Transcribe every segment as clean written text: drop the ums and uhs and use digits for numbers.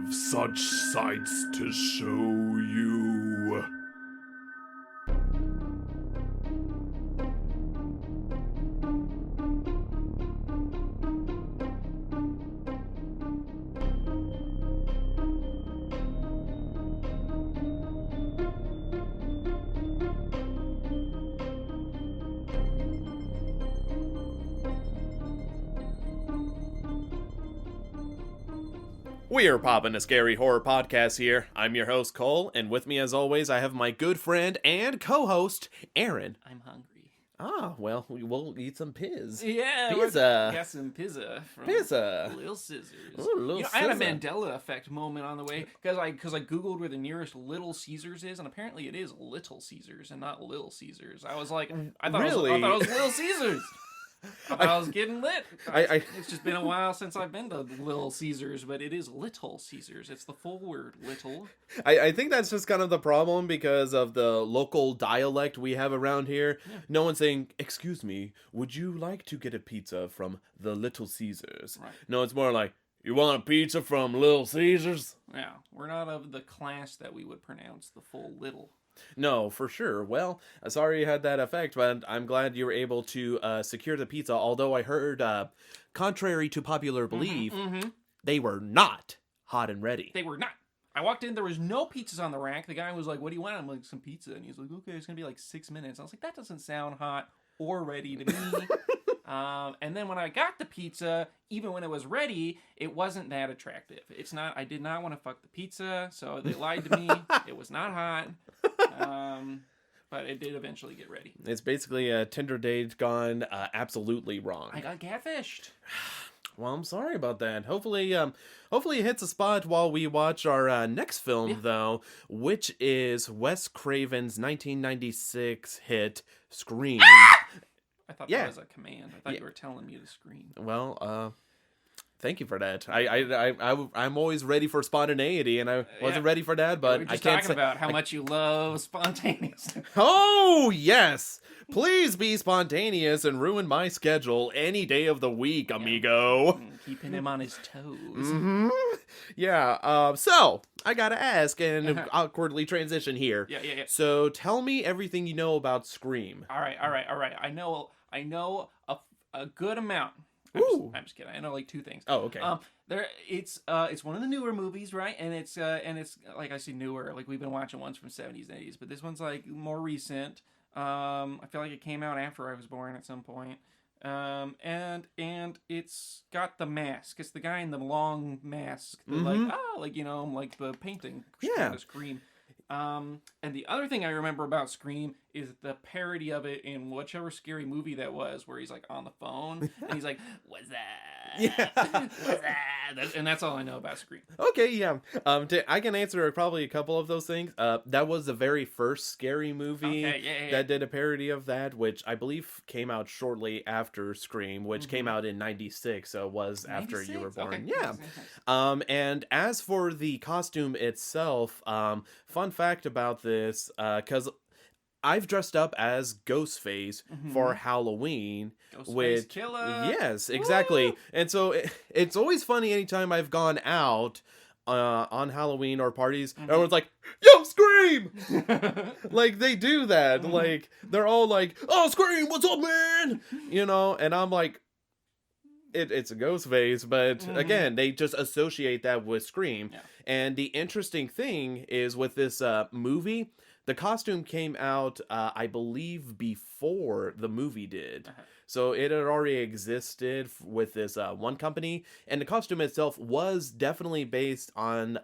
have such sights to show you. We're Poppin the Scary Horror Podcast here. I'm your host, Coale, and with me as always, I have my good friend and co-host, Aaron. I'm hungry. Ah, well, we'll eat some piz. Yeah, Pizza. Got some pizza from Pizza. Little Scissors. Ooh, Little I had a Scissor. Mandela effect moment on the way because I googled where the nearest Little Caesars is, and apparently it is Little Caesars and not Little Caesars. I was like, I thought Really? it was Little Caesars. I thought I was getting lit. It's just been a while since I've been to Little Caesars, but it is Little Caesars. It's the full word, little. I think that's just kind of the problem because of the local dialect we have around here. Yeah. No one's saying, "Excuse me, would you like to get a pizza from the Little Caesars?" Right. No, it's more like, "You want a pizza from Little Caesars?" Yeah, we're not of the class that we would pronounce the full little. No, for sure. Well, sorry you had that effect, but I'm glad you were able to secure the pizza. Although I heard, contrary to popular belief, they were not hot and ready. They were not. I walked in, there was no pizzas on the rack. The guy was like, "What do you want?" I'm like, "Some pizza." And he's like, "Okay, it's going to be like 6 minutes." I was like, "That doesn't sound hot or ready to me." And then when I got the pizza, even when it was ready, it wasn't that attractive. I did not want to fuck the pizza, so they lied to me. It was not hot. But it did eventually get ready. It's basically a Tinder date gone absolutely wrong. I got catfished. Well, I'm sorry about that. Hopefully it hits a spot while we watch our next film, though, which is Wes Craven's 1996 hit Scream. I thought Yeah. that was a command. I thought you were telling me to scream. Well, thank you for that. I'm always ready for spontaneity, and I wasn't ready for that, but We were I just can't talking say. about how much you love spontaneous. Oh yes, please be spontaneous and ruin my schedule any day of the week, amigo. Keeping him on his toes. Mm-hmm. Yeah. So I gotta ask and awkwardly transition here. Yeah. So tell me everything you know about Scream. All right. I know a good amount. Ooh. I'm just kidding. I know like two things. Oh, okay. It's one of the newer movies, right? And it's like I say newer. Like we've been watching ones from 70s and 80s, but this one's like more recent. I feel like it came out after I was born at some point. And it's got the mask. It's the guy in the long mask. Like the painting. Yeah. Kind of Scream. And the other thing I remember about Scream is the parody of it in whichever scary movie that was, where he's like on the phone and he's like, "What's that? Yeah. What's that?" And that's all I know about Scream. Okay, yeah. I can answer probably a couple of those things. That was the very first scary movie that did a parody of that, which I believe came out shortly after Scream, which came out in 96, so it was after you were born. Okay. Yeah. And as for the costume itself, fun fact about this, because I've dressed up as Ghostface for Halloween. Ghostface killer. Yes, exactly. Woo! And so it's always funny anytime I've gone out on Halloween or parties, everyone's like, "Yo, Scream!" Like, they do that. Like, they're all like, "Oh, Scream, what's up, man?" You know, and I'm like, it's a Ghostface, but again, they just associate that with Scream. Yeah. And the interesting thing is with this movie, the costume came out, I believe, before the movie did. So it had already existed with this one company, and the costume itself was definitely based on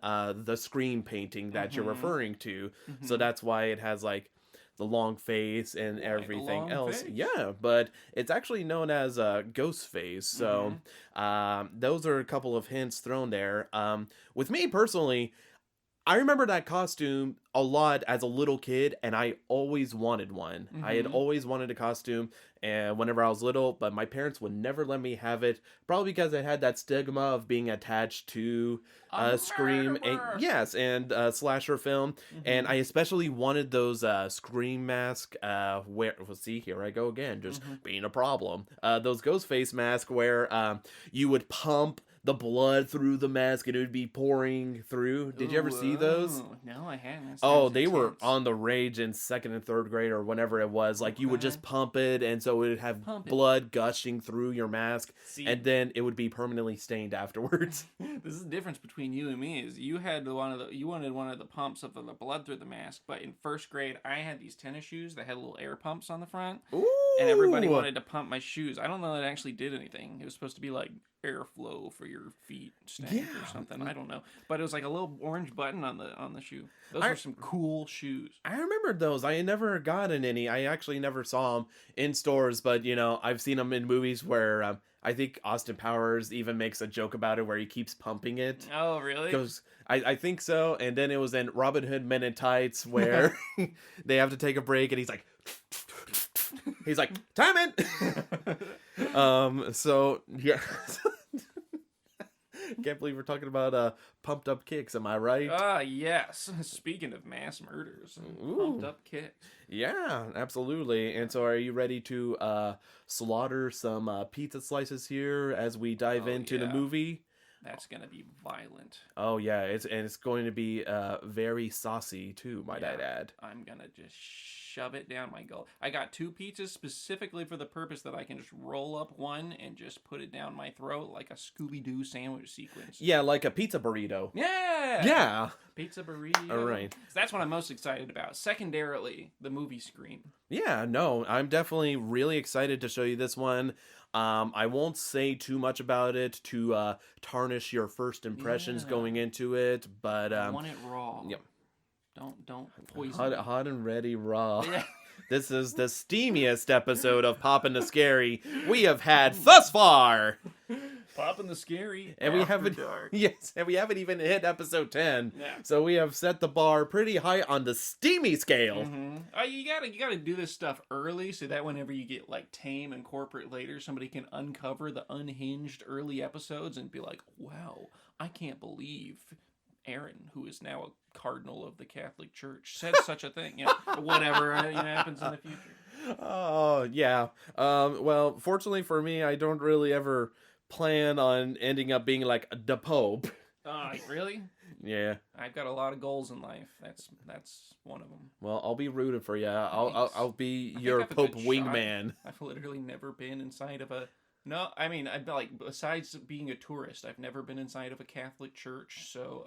the Scream painting that you're referring to. So that's why it has like the long face and everything else. Face. Yeah, but it's actually known as Ghostface. So those are a couple of hints thrown there. With me personally, I remember that costume a lot as a little kid, and I always wanted one. I had always wanted a costume, and whenever I was little, but my parents would never let me have it, probably because it had that stigma of being attached to Scream, and slasher film, and I especially wanted those Scream mask. See, here I go again, just being a problem. Those Ghostface mask where you would pump the blood through the mask and it would be pouring through. Did you ever see those? No, I hadn't. That Oh, sounds they were intense. on the rage in 2nd and 3rd grade or whenever it was. Like you would just pump it, and so it would have Pump it. blood gushing through your mask, See, and then it would be permanently stained afterwards. this is the difference between you and me. Is you had you wanted one of the pumps of the blood through the mask, but in 1st grade I had these tennis shoes that had little air pumps on the front, Ooh. and everybody wanted to pump my shoes. I don't know that it actually did anything. It was supposed to be like airflow for your feet stank or something. I don't know, but it was like a little orange button on the shoe. Those were some cool shoes. I remembered those. I never gotten any. I actually never saw them in stores, but I've seen them in movies where I think Austin Powers even makes a joke about it where he keeps pumping it. Oh, really? Because I think so. And then it was in Robin Hood Men in Tights where they have to take a break and he's like, time it. So yeah. Can't believe we're talking about pumped up kicks, am I right? Yes. Speaking of mass murders, Ooh. pumped up kicks. Yeah, absolutely. And so are you ready to slaughter some pizza slices here as we dive into the movie? That's gonna be violent. Oh yeah, it's going to be very saucy too, might I add. I'm gonna just shove it down my gullet. I got 2 pizzas specifically for the purpose that I can just roll up one and just put it down my throat like a Scooby-Doo sandwich sequence. Yeah, like a pizza burrito. Yeah! Yeah. Pizza burrito. All right. So that's what I'm most excited about. Secondarily, the movie Scream. Yeah, no, I'm definitely really excited to show you this one. I won't say too much about it to tarnish your first impressions going into it, but I want it raw. Yep. Don't poison it. Hot and ready raw. Yeah. This is the steamiest episode of Poppin the Scary we have had thus far. Poppin the Scary. And we After haven't dark. Yes, and we haven't even hit episode 10. Yeah. So we have set the bar pretty high on the steamy scale. Mm-hmm. You gotta do this stuff early so that whenever you get like tame and corporate later, somebody can uncover the unhinged early episodes and be like, "Wow, I can't believe Aaron, who is now a cardinal of the Catholic Church, said such a thing." Whatever happens in the future. Oh, yeah. Well, fortunately for me, I don't really ever plan on ending up being like the Pope. Really? Yeah. I've got a lot of goals in life. That's one of them. Well, I'll be rooting for you. I'll be your I have a Pope good wingman. shot. I've literally never been inside of a. No, I mean, I've like besides being a tourist, I've never been inside of a Catholic church. So,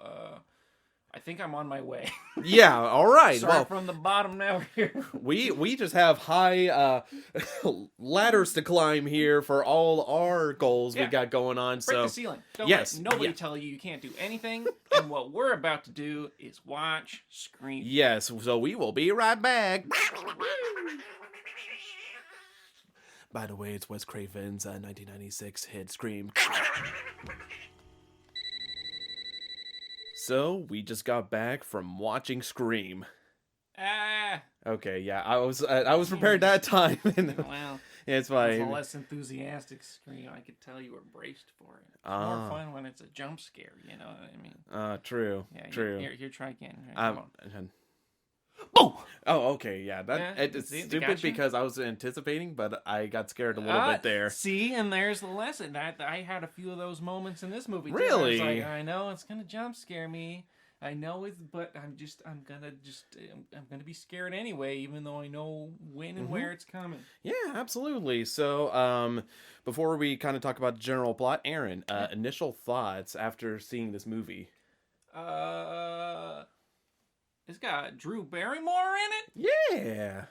I think I'm on my way. Yeah. All right. Start Well, from the bottom now. Here. we just have high ladders to climb here for all our goals we Yeah. got going on. Break So the ceiling. Don't yes, let nobody yeah. tell you can't do anything. And what we're about to do is watch Scream. yes. So we will be right back. By the way, it's Wes Craven's 1996 hit Scream. So, we just got back from watching Scream. Okay, yeah, I was prepared that time. Well, It's it's a fine. less enthusiastic Scream. I could tell you were braced for it. It's more fun when it's a jump scare. You know what I mean? True. Yeah. True. Here, try again. Here, come on. Boom! Oh, okay, yeah. Yeah, It's see, they stupid got you? because I was anticipating, but I got scared a little bit there. See, and there's the lesson. I had a few of those moments in this movie. Too. Really? I was like, I know it's gonna jump scare me. I know it, but I'm gonna be scared anyway, even though I know when and where it's coming. Yeah, absolutely. So, before we kind of talk about the general plot, Aaron, initial thoughts after seeing this movie? It's got Drew Barrymore in it. Yeah.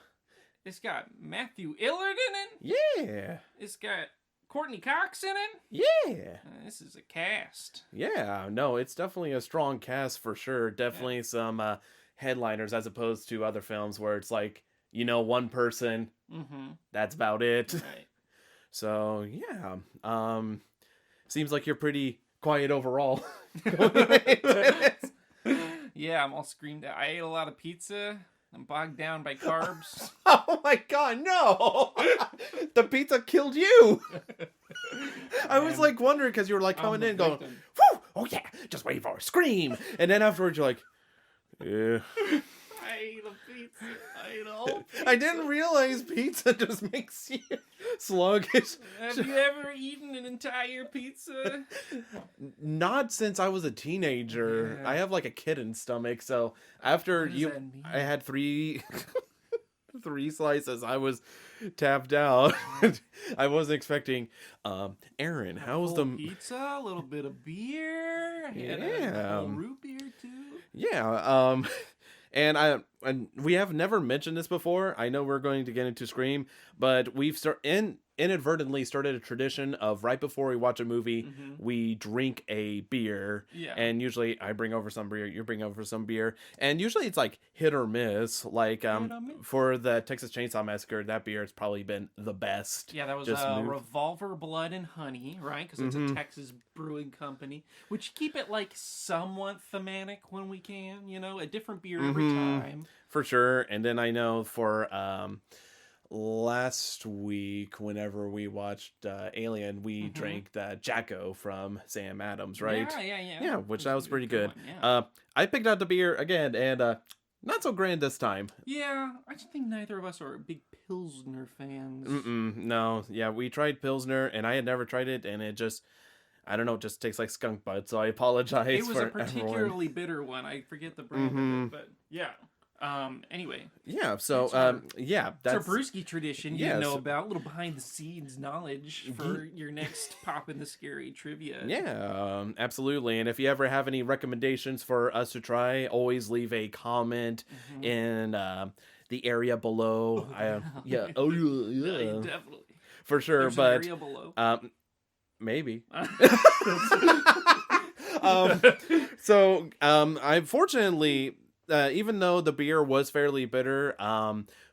It's got Matthew Illard in it. Yeah. It's got Courtney Cox in it. Yeah. This is a cast. Yeah. No, it's definitely a strong cast for sure. Definitely some headliners as opposed to other films where it's like, one person. Mm-hmm. That's about it. Right. So, yeah. Seems like you're pretty quiet overall. Yeah, I'm all screamed out. I ate a lot of pizza. I'm bogged down by carbs. Oh my god, no! The pizza killed you! I was like wondering because you were like coming in going, whew, oh yeah, just wait for a scream. And then afterwards you're like, yeah. ate a pizza. I ate a whole pizza. I didn't realize pizza just makes you sluggish. Have you ever eaten an entire pizza? Not since I was a teenager. Yeah. I have like a kitten stomach, so after What does that mean? I had three slices. I was tapped out. I wasn't expecting. Aaron, how was Full the pizza? A little bit of beer. I had Yeah. a whole root beer too. Yeah, and we have never mentioned this before. I know we're going to get into Scream, but we've inadvertently started a tradition of right before we watch a movie, we drink a beer. Yeah. And usually I bring over some beer, you bring over some beer, and usually it's like hit or miss. Like or miss. for the Texas Chainsaw Massacre, that beer has probably been the best. Yeah, that was Just move. Revolver Blood and Honey, right? Because it's a Texas brewing company. Which keep it like somewhat thematic when we can, a different beer every time. For sure. And then I know for last week, whenever we watched Alien, we drank the Jacko from Sam Adams, right? Yeah, which that was pretty good. one, yeah. I picked out the beer again, and not so grand this time. Yeah, I just think neither of us are big Pilsner fans. No, yeah, we tried Pilsner, and I had never tried it, and it just, I don't know, it just tastes like skunk butt, so I apologize It was for a particularly bitter one. I forget the brand of it, but yeah. Anyway. Yeah, so, yeah. It's our brewski tradition you Yeah, know so- about. A little behind-the-scenes knowledge for your next Poppin the Scary trivia. Yeah, absolutely. And if you ever have any recommendations for us to try, always leave a comment in the area below. Yeah, Definitely. for sure. There's But an area below. maybe. I fortunately, even though the beer was fairly bitter,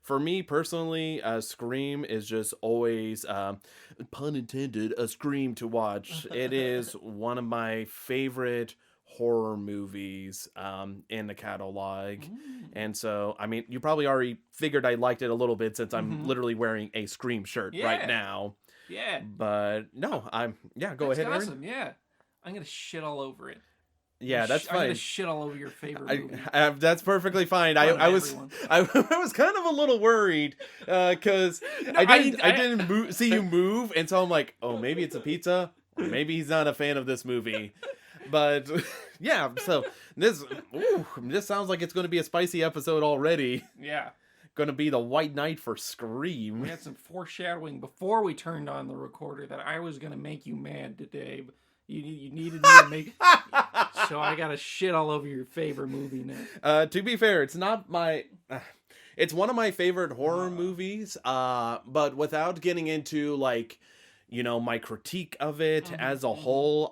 for me personally, Scream is just always, pun intended, a scream to watch. It is one of my favorite horror movies in the catalog. And so, I mean, you probably already figured I liked it a little bit since I'm literally wearing a Scream shirt right now. Yeah. But no, go ahead, Aaron. Awesome. Yeah. I'm going to shit all over it. Yeah, that's I'm going fine. to shit all over your favorite movie. That's perfectly fine. I was kind of a little worried because I didn't see you move, and so I'm like, oh, maybe it's a pizza, or maybe he's not a fan of this movie. But yeah, so this sounds like it's going to be a spicy episode already. Yeah. Going to be the White Knight for Scream. We had some foreshadowing before we turned on the recorder that I was going to make you mad today. But you needed me to make... So I got to shit all over your favorite movie now. To be fair, it's not my... it's one of my favorite horror movies, but without getting into, like, my critique of it as a whole,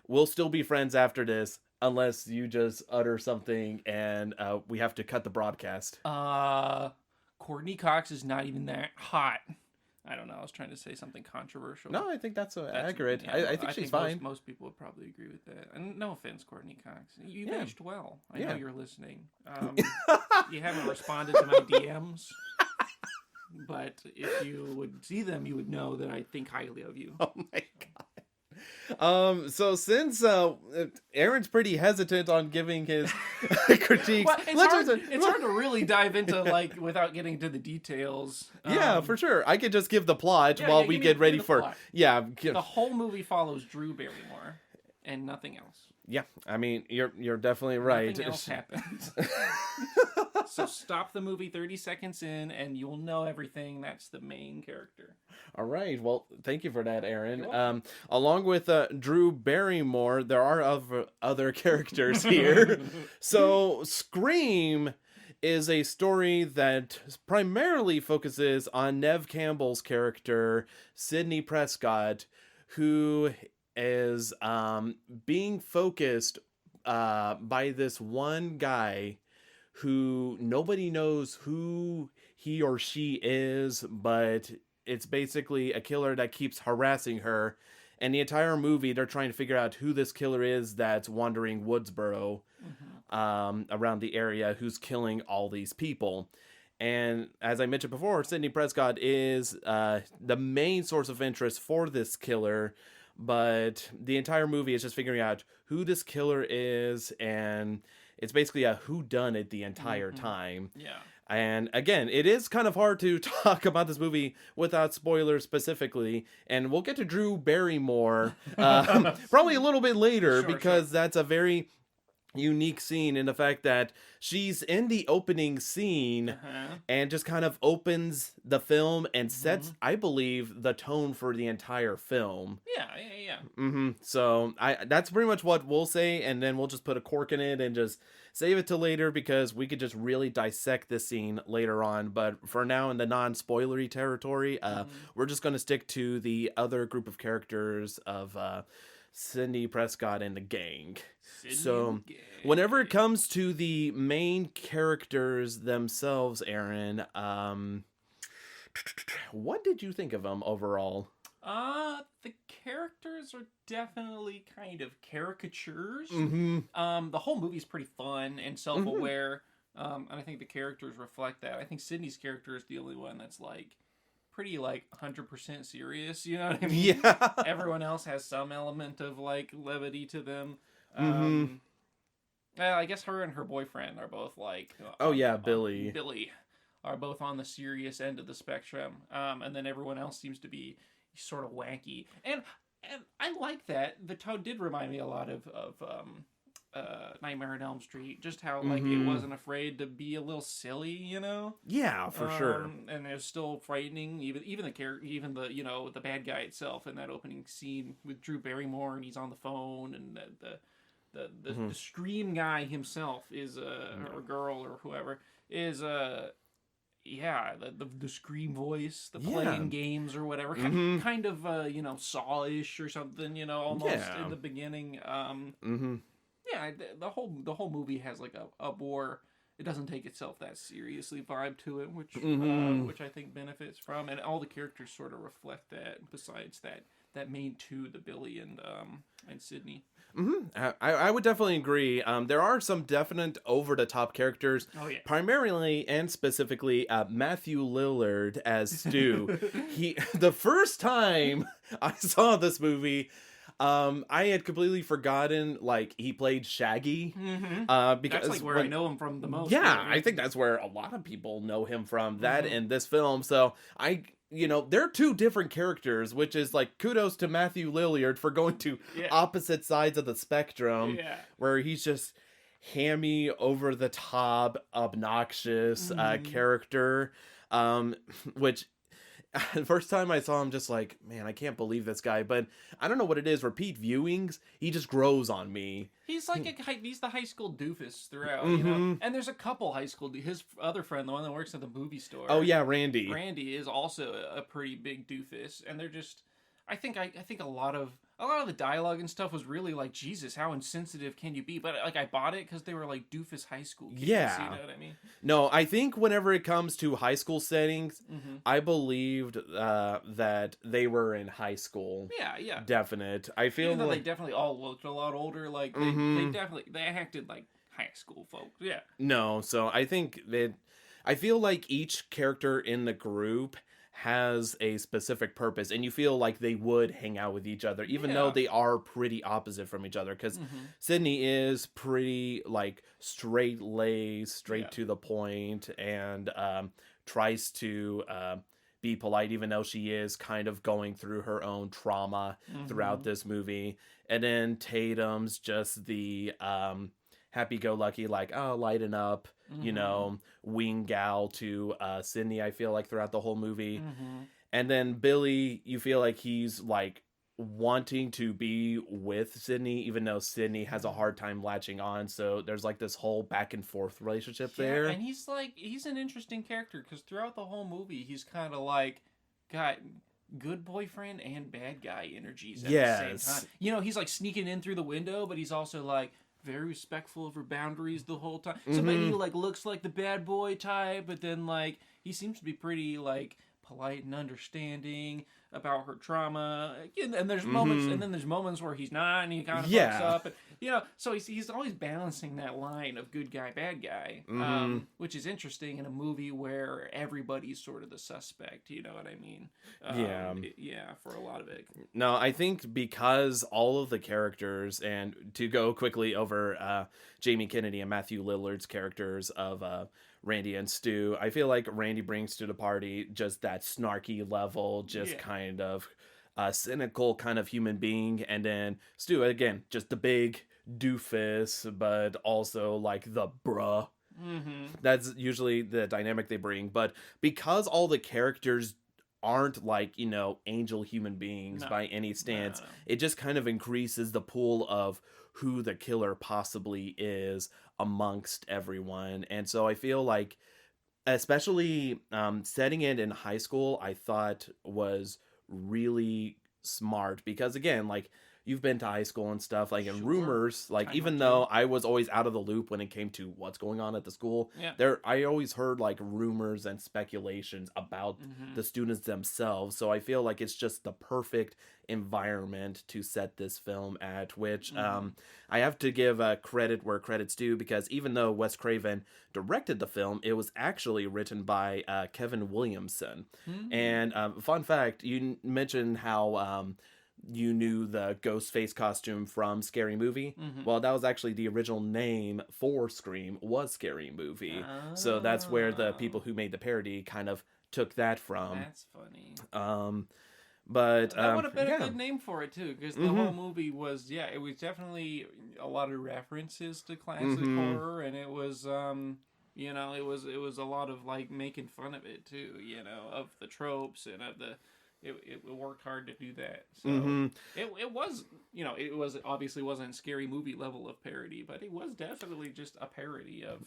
we'll still be friends after this, unless you just utter something and we have to cut the broadcast. Courtney Cox is not even that hot. I don't know. I was trying to say something controversial. No, I think that's accurate. Yeah, I think she's fine. Most people would probably agree with that. And no offense, Courtney Cox. You Yeah. aged well. I Yeah. know you're listening. You haven't responded to my DMs. But if you would see them, you would know that I think highly of you. Oh my god. So since Aaron's pretty hesitant on giving his critiques, Well, it's hard to really dive into, like, without getting to the details. Yeah, for sure. I could just give the plot yeah, while yeah, we give get me ready the for plot. the The whole movie follows Drew Barrymore and nothing else. Yeah, I mean, you're definitely right. Nothing else happens. So stop the movie 30 seconds in, and you'll know everything. That's the main character. All right. Well, thank you for that, Aaron. You're welcome. Along with Drew Barrymore, there are other characters here. So Scream is a story that primarily focuses on Neve Campbell's character, Sidney Prescott, who is being focused by this one guy who nobody knows who he or she is, but it's basically a killer that keeps harassing her. And the entire movie, they're trying to figure out who this killer is that's wandering Woodsboro around the area, who's killing all these people. And as I mentioned before, Sidney Prescott is the main source of interest for this killer, but the entire movie is just figuring out who this killer is and it's basically a whodunit the entire time. Yeah. And again, it is kind of hard to talk about this movie without spoilers specifically, and we'll get to Drew Barrymore probably a little bit later, Sure, because that's a very unique scene in the fact that she's in the opening scene and just kind of opens the film and sets, I believe, the tone for the entire film. Yeah. So that's pretty much what we'll say, and then we'll just put a cork in it and just save it to later, because we could just really dissect this scene later on. But for now, in the non-spoilery territory, we're just going to stick to the other group of characters of Sidney Prescott and the gang. So whenever it comes to the main characters themselves, Aaron, what did you think of them overall? The characters are definitely kind of caricatures. Mm-hmm. The whole movie's pretty fun and self-aware. And I think the characters reflect that. I think Sydney's character is the only one that's like pretty like 100% serious, you know what I mean? Yeah. Everyone else has some element of like levity to them. Mm-hmm. Well, I guess her and her boyfriend are both like Billy. Billy are both on the serious end of the spectrum. And then everyone else seems to be sort of wacky. And I like that. The Toad did remind me a lot of Nightmare on Elm Street, just how like it wasn't afraid to be a little silly, you know? Yeah, for sure. And it was still frightening, even the character, even the the bad guy itself in that opening scene with Drew Barrymore, and he's on the phone, and the scream guy himself is or girl or whoever is the scream voice, the playing games or whatever, kind of Saw-ish or something, almost in the beginning. Yeah, the whole movie has like a more, it doesn't take itself that seriously vibe to it, which I think benefits from, and all the characters sort of reflect that. Besides that main two, the Billy and Sydney. I would definitely agree. There are some definite over the top characters. Oh yeah. Primarily and specifically Matthew Lillard as Stu. The first time I saw this movie, I had completely forgotten like he played Shaggy. Because that's like where I know him from the most. Yeah, I think that's where a lot of people know him from. That and this film. So they're two different characters, which is like kudos to Matthew Lillard for going to opposite sides of the spectrum, where he's just hammy, over the top, obnoxious character, which the first time I saw him, just like, man, I can't believe this guy. But I don't know what it is. Repeat viewings, he just grows on me. He's like he's the high school doofus throughout, you know. And there's a couple high school. His other friend, the one that works at the movie store. Oh yeah, Randy. Randy is also a pretty big doofus, and they're just. I think a lot of the dialogue and stuff was really like, Jesus, how insensitive can you be? But like I bought it because they were like doofus high school kids. Yeah, you know what I mean? No, I think whenever it comes to high school settings, I believed that they were in high school. Yeah. Definite. I feel even though like they definitely all looked a lot older. Like they acted like high school folks. Yeah. No, so I think that I feel like each character in the group has a specific purpose, and you feel like they would hang out with each other, even though they are pretty opposite from each other. Because Sydney is pretty like straight-laced, straight to the point, and tries to be polite, even though she is kind of going through her own trauma throughout this movie. And then Tatum's just the happy-go-lucky, like, oh, lighten up, wing gal to Sydney, I feel like, throughout the whole movie. And then Billy, you feel like he's, like, wanting to be with Sydney, even though Sydney has a hard time latching on. So there's, like, this whole back-and-forth relationship there. And he's an interesting character, because throughout the whole movie, he's kind of, like, got good boyfriend and bad guy energies at the same time. He's, like, sneaking in through the window, but he's also, like, very respectful of her boundaries the whole time. Somebody who like looks like the bad boy type, but then like he seems to be pretty like polite and understanding about her trauma, and there's moments, and then there's moments where he's not, and he kind of fucks up, and so he's always balancing that line of good guy, bad guy, which is interesting in a movie where everybody's sort of the suspect. You know what I mean? For a lot of it. No, I think because all of the characters, and to go quickly over Jamie Kennedy and Matthew Lillard's characters of Randy and Stu, I feel like Randy brings to the party just that snarky level, just kind of cynical kind of human being, and then Stu, again, just the big doofus, but also like the bruh. That's usually the dynamic they bring, but because all the characters aren't like, angel human beings by any stance, it just kind of increases the pool of who the killer possibly is amongst everyone. And so I feel like, especially setting it in high school, I thought was really smart, because again, like, you've been to high school and stuff, like, and rumors, like, even though I was always out of the loop when it came to what's going on at the school, I always heard like rumors and speculations about the students themselves. So I feel like it's just the perfect environment to set this film at, which I have to give credit where credit's due, because even though Wes Craven directed the film, it was actually written by Kevin Williamson. And fun fact, you mentioned how you knew the ghost face costume from Scary Movie. Well, that was actually the original name for Scream, was Scary Movie. So that's where the people who made the parody kind of took that from. That's funny. But that would have been a good name for it too, because the whole movie was it was definitely a lot of references to classic horror, and it was it was a lot of like making fun of it too, of the tropes and of the. It worked hard to do that. So it was, it was obviously wasn't Scary Movie level of parody, but it was definitely just a parody of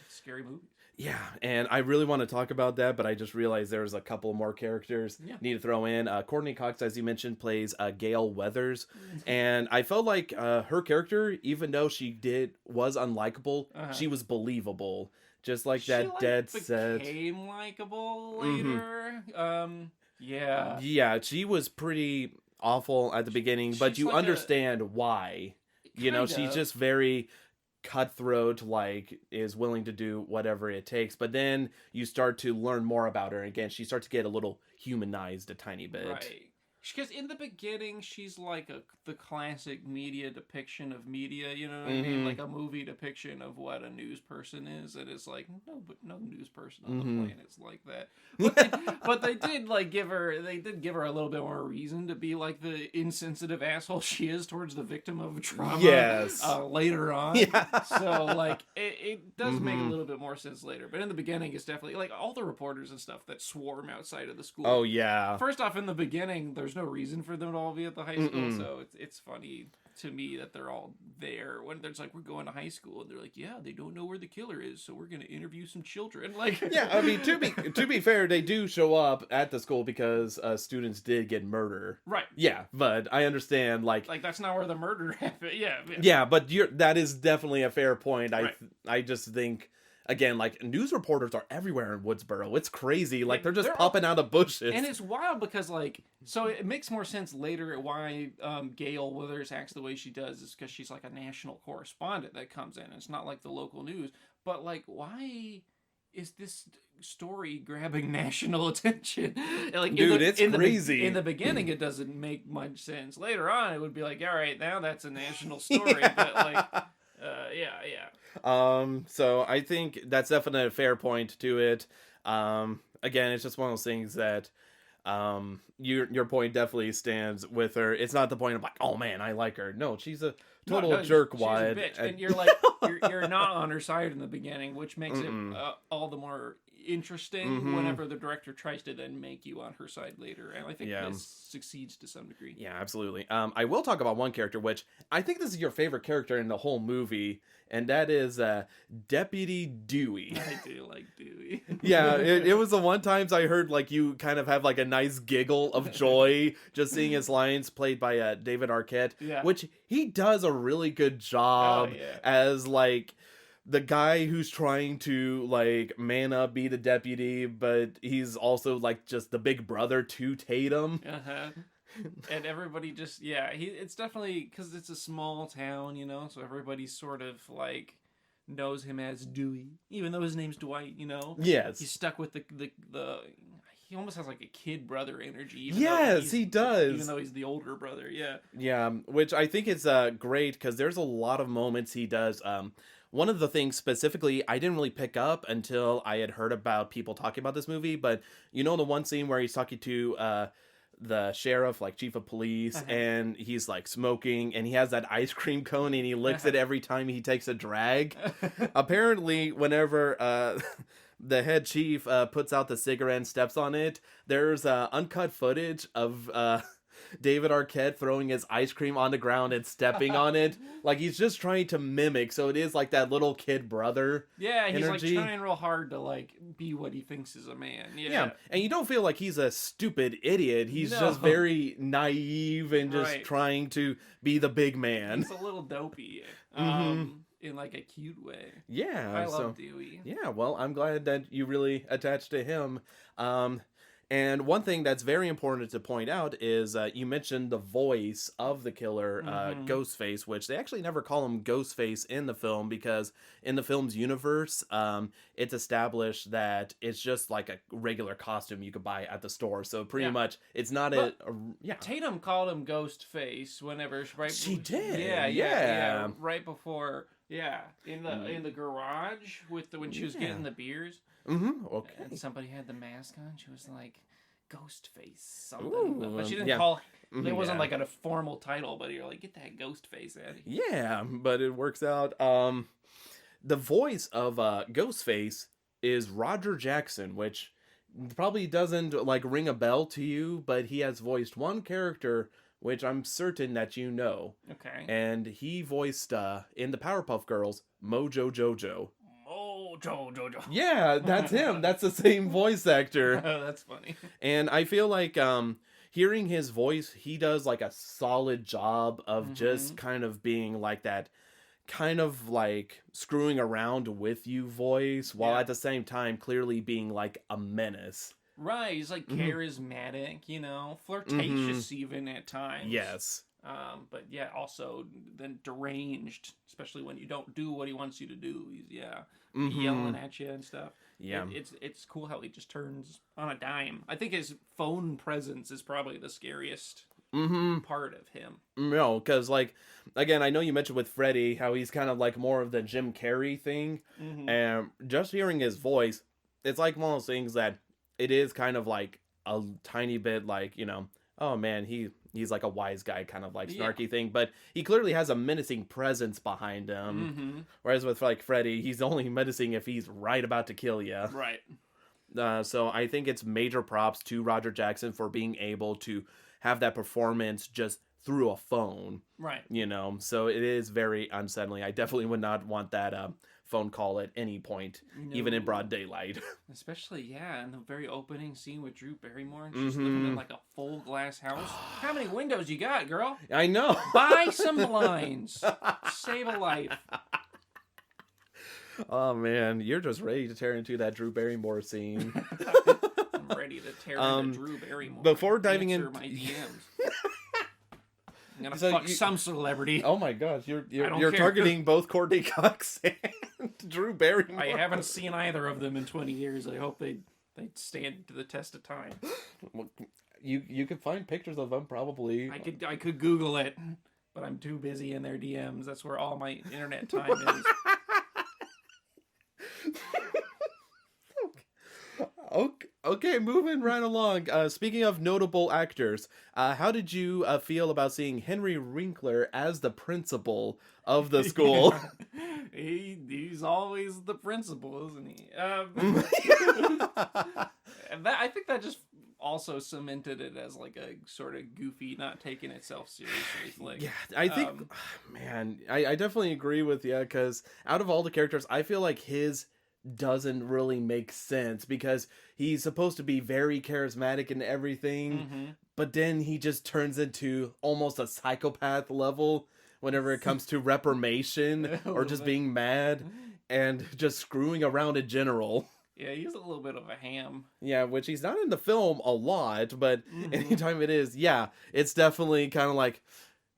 scary movies. Yeah, and I really want to talk about that, but I just realized there's a couple more characters need to throw in. Courtney Cox, as you mentioned, plays Gail Weathers, and I felt like her character, even though she was unlikable, she was believable. Just like that dead set. She became likable later. Yeah, she was pretty awful at the beginning, but you like understand why. She's just very cutthroat, like, is willing to do whatever it takes. But then you start to learn more about her. Again, she starts to get a little humanized a tiny bit. Right. Because in the beginning, she's like the classic media depiction of media, you know what I mean? Like a movie depiction of what a news person is, and it's like, no news person on the planet's like that. But they did give her a little bit more reason to be like the insensitive asshole she is towards the victim of trauma. Yes. Later on. Yeah. So like it does make a little bit more sense later, but in the beginning, it's definitely like all the reporters and stuff that swarm outside of the school. Oh yeah. First off, in the beginning, there's no reason for them to all be at the high school, so it's funny to me that they're all there when there's like, we're going to high school, and they're like, yeah, they don't know where the killer is, so we're gonna interview some children. Like, yeah, I mean, to be fair, they do show up at the school because students did get murdered. Right. Yeah, but I understand, like that's not where the murder happened. Yeah, but that is definitely a fair point. Right. I just think, again, like, news reporters are everywhere in Woodsboro. It's crazy. Like, they're just popping out of bushes. And it's wild because, like, so it makes more sense later why Gail Withers acts the way she does, is because she's like a national correspondent that comes in. It's not like the local news. But, like, why is this story grabbing national attention? Like, dude, it's crazy. In the beginning, it doesn't make much sense. Later on, it would be like, all right, now that's a national story. But, like, so I think that's definitely a fair point to it. Again, it's just one of those things that, your point definitely stands with her. It's not the point of like, oh man, I like her. No, she's a total jerkwad. She's a bitch. And you're like, you're not on her side in the beginning, which makes it all the more interesting whenever the director tries to then make you on her side later. And I think this succeeds to some degree. Yeah, absolutely. I will talk about one character, which I think this is your favorite character in the whole movie, and that is Deputy Dewey. I do like Dewey. Yeah, it was the one times I heard like you kind of have like a nice giggle of joy just seeing his lines played by David Arquette, which he does a really good job as like the guy who's trying to like man up, be the deputy, but he's also like just the big brother to Tatum. Uh-huh. And everybody just, it's definitely, because it's a small town, you know, so everybody sort of like knows him as Dewey, even though his name's Dwight, you know. Yes. He's stuck with the he almost has like a kid brother energy. Yes, he does. Even though he's the older brother, yeah. Yeah, which I think is great because there's a lot of moments he does. One of the things specifically I didn't really pick up until I had heard about people talking about this movie, but you know the one scene where he's talking to the sheriff, like chief of police, and he's like smoking, and he has that ice cream cone, and he licks it every time he takes a drag. Apparently, whenever the head chief puts out the cigarette and steps on it, there's uncut footage of David Arquette throwing his ice cream on the ground and stepping on it. Like he's just trying to mimic, so it is like that little kid brother. Yeah, he's energy. like trying real hard to like be what he thinks is a man. Yeah, and you don't feel like he's a stupid idiot. He's just very naive and just trying to be the big man. He's a little dopey. In like a cute way. Yeah, I love Dewey. Yeah, well, I'm glad that you really attached to him. And one thing that's very important to point out is you mentioned the voice of the killer, Ghostface, which they actually never call him Ghostface in the film because in the film's universe, it's established that it's just like a regular costume you could buy at the store. So pretty much it's not Tatum called him Ghostface whenever she did. Yeah, right before. Yeah, in the garage when she was getting the beers. Okay. And somebody had the mask on. She was like, Ghostface something. Ooh, but she didn't call... There wasn't like a formal title, but you're like, get that Ghostface out of here. Yeah, but it works out. The voice of Ghostface is Roger Jackson, which probably doesn't like ring a bell to you, but he has voiced one character which I'm certain that you know. Okay. And he voiced in the Powerpuff Girls, Mojo Jojo. Jojo. Yeah, that's him. That's the same voice actor. Oh, that's funny. And I feel like hearing his voice, he does like a solid job of just kind of being like that kind of like screwing around with you voice while at the same time clearly being like a menace. Right, he's like charismatic, you know, flirtatious even at times. Yes. But yeah, also then deranged, especially when you don't do what he wants you to do. He's yelling at you and stuff. Yeah, it's cool how he just turns on a dime. I think his phone presence is probably the scariest part of him. No, because like again, I know you mentioned with Freddy how he's kind of like more of the Jim Carrey thing, and just hearing his voice, it's like one of those things that it is kind of like a tiny bit like, you know, oh man, he's like a wise guy kind of like snarky thing, but he clearly has a menacing presence behind him. Whereas with like Freddy, he's only menacing if he's right about to kill you. Right. So I think it's major props to Roger Jackson for being able to have that performance just through a phone. Right. You know, so it is very unsettling. I definitely would not want that phone call at any point, even in broad daylight. Especially, in the very opening scene with Drew Barrymore. She's living in like a full glass house. How many windows you got, girl? I know. Buy some blinds. Save a life. Oh man, you're just ready to tear into that Drew Barrymore scene. I'm ready to tear into Drew Barrymore. Before diving into my DMs. I'm gonna fuck some celebrity. Oh my gosh, you're targeting both Courtney Cox and Drew Barrymore. I haven't seen either of them in 20 years. I hope they stand to the test of time. Well, you could find pictures of them probably. I could Google it, but I'm too busy in their DMs. That's where all my internet time is. Okay, moving right along. Speaking of notable actors, how did you feel about seeing Henry Winkler as the principal of the school? He's always the principal, isn't he? I think that just also cemented it as like a sort of goofy, not taking itself seriously flick. Yeah, I think, man, I definitely agree with you, because out of all the characters, I feel like his doesn't really make sense because he's supposed to be very charismatic and everything, but then he just turns into almost a psychopath level whenever it comes to reformation or just being mad. and just screwing around in general. Yeah, he's a little bit of a ham. Yeah, which he's not in the film a lot, but Mhm. anytime it is, yeah, it's definitely kind of like,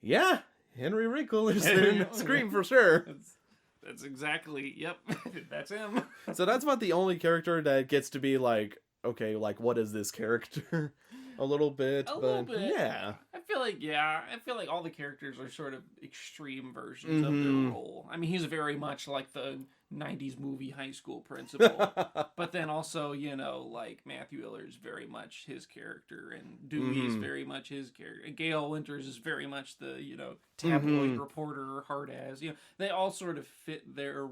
yeah, Henry Winkle is in Scream for sure. That's exactly, yep, that's him. So that's about the only character that gets to be like, okay, like, what is this character? A little bit, Little bit. yeah. I feel like all the characters are sort of extreme versions of their role. I mean, he's very much like the 90s movie high school principal. But then also, like Matthew Iller's very much his character, and Dewey is very much his character. And Gail Winters is very much the, tabloid reporter, hard as. They all sort of fit their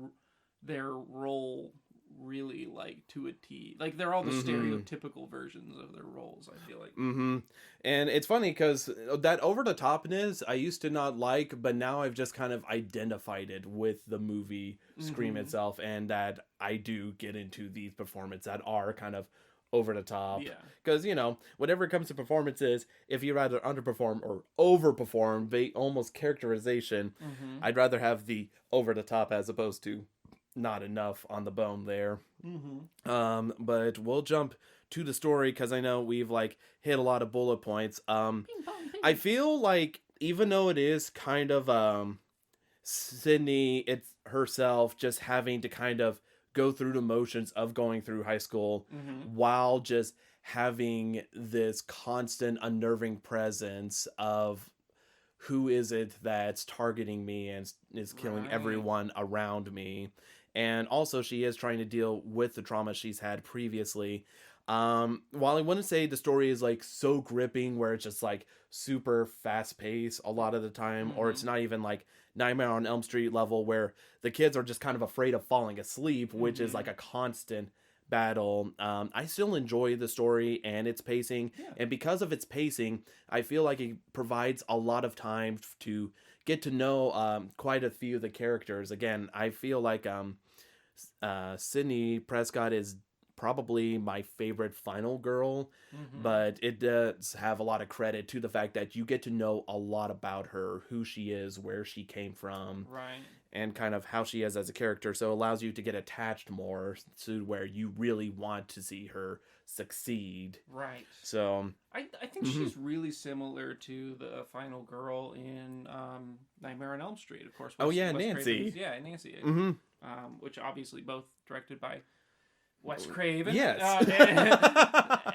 role really like to a T. Like they're all the stereotypical versions of their roles, I feel like. And it's funny because that over the topness I used to not like, but now I've just kind of identified it with the movie Scream itself, and that I do get into these performances that are kind of over the top. Yeah. Because, whenever it comes to performances, if you rather underperform or overperform, they almost characterization, I'd rather have the over the top as opposed to not enough on the bone there. But we'll jump to the story because I know we've like hit a lot of bullet points. Ping pong, ping. I feel like even though it is kind of Sydney it's herself just having to kind of go through the motions of going through high school while just having this constant unnerving presence of who is it that's targeting me and is killing everyone around me. And also she is trying to deal with the trauma she's had previously. While I wouldn't say the story is like so gripping where it's just like super fast paced a lot of the time, or it's not even like Nightmare on Elm Street level where the kids are just kind of afraid of falling asleep, which is like a constant battle. I still enjoy the story and its pacing, and because of its pacing, I feel like it provides a lot of time to get to know quite a few of the characters. Again, I feel like Sydney Prescott is probably my favorite final girl, but it does have a lot of credit to the fact that you get to know a lot about her, who she is, where she came from, and kind of how she is as a character. So it allows you to get attached more to where you really want to see her succeed. So I think she's really similar to the final girl in Nightmare on Elm Street, of course. Nancy. Nancy. Which obviously both directed by Wes Craven. Yes.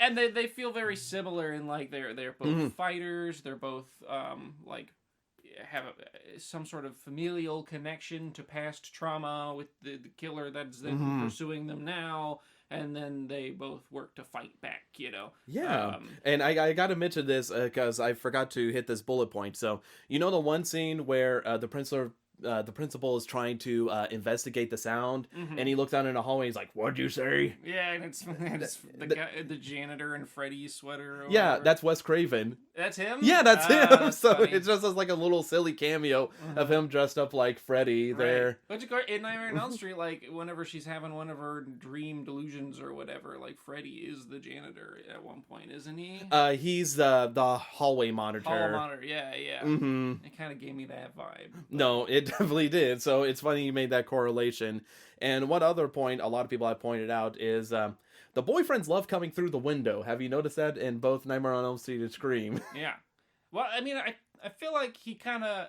And they feel very similar in like they're both fighters. They're both like have some sort of familial connection to past trauma with the killer that's then pursuing them now. And then they both work to fight back, Yeah. And I got to mention this because I forgot to hit this bullet point. So, the one scene where the principal is trying to investigate the sound, and he looks down in the hallway. He's like, "What'd you say?" Yeah, and it's the guy, the janitor in Freddy's sweater. Or yeah, whatever. that's Wes Craven. That's him. Yeah, that's him. That's so funny. it's just like a little silly cameo of him dressed up like Freddy there. But in Nightmare on Elm Street, like whenever she's having one of her dream delusions or whatever, like Freddy is the janitor at one point, isn't he? He's the hallway monitor. Hall monitor, yeah. It kind of gave me that vibe. But... No, it definitely did. So it's funny you made that correlation. And one other point a lot of people have pointed out is the boyfriends love coming through the window. Have you noticed that in both Nightmare on Elm Street and Scream? Yeah. Well, I mean, I feel like he kind of,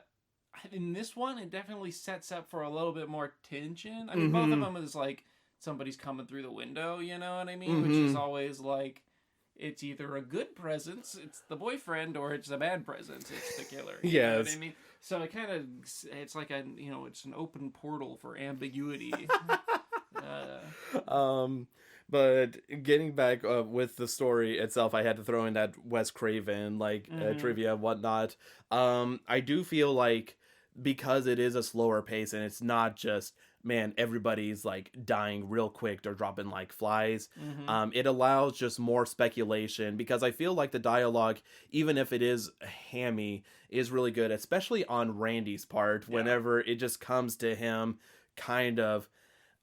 in this one, it definitely sets up for a little bit more tension. I mean, both of them is like somebody's coming through the window, you know what I mean? Which is always like, it's either a good presence, it's the boyfriend, or it's a bad presence, it's the killer. You know what I mean? So it kind of, it's like it's an open portal for ambiguity. But getting back with the story itself, I had to throw in that Wes Craven trivia and whatnot. I do feel like because it is a slower pace and it's not just everybody's like dying real quick or dropping like flies. It allows just more speculation because I feel like the dialogue, even if it is hammy, is really good, especially on Randy's part. Whenever it just comes to him kind of,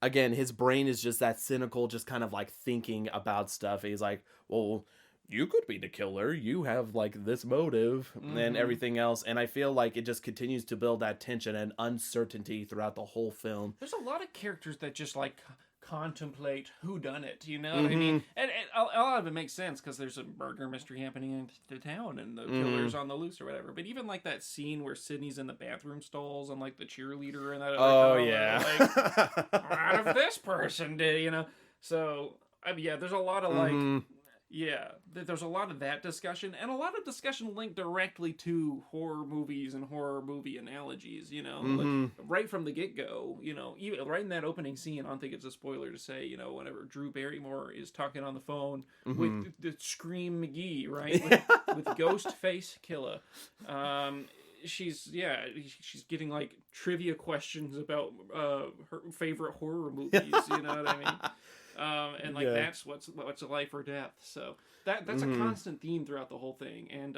again, his brain is just that cynical, just kind of like thinking about stuff. He's like, well, you could be the killer. You have like this motive and everything else. And I feel like it just continues to build that tension and uncertainty throughout the whole film. There's a lot of characters that just like contemplate who done it, you know what I mean? And a lot of it makes sense because there's a murder mystery happening in the town and the killer's on the loose or whatever. But even like that scene where Sydney's in the bathroom stalls and like the cheerleader and that other girl, yeah. like, what if this person did, you know? So I mean, yeah, there's a lot of like yeah, there's a lot of that discussion, and a lot of discussion linked directly to horror movies and horror movie analogies, you know, like right from the get-go, you know, even right in that opening scene, I don't think it's a spoiler to say, you know, whenever Drew Barrymore is talking on the phone with the Scream McGee, right, with Ghostface Killer, she's getting like trivia questions about her favorite horror movies, you know what I mean? And like that's what's a life or death. So that's a constant theme throughout the whole thing. And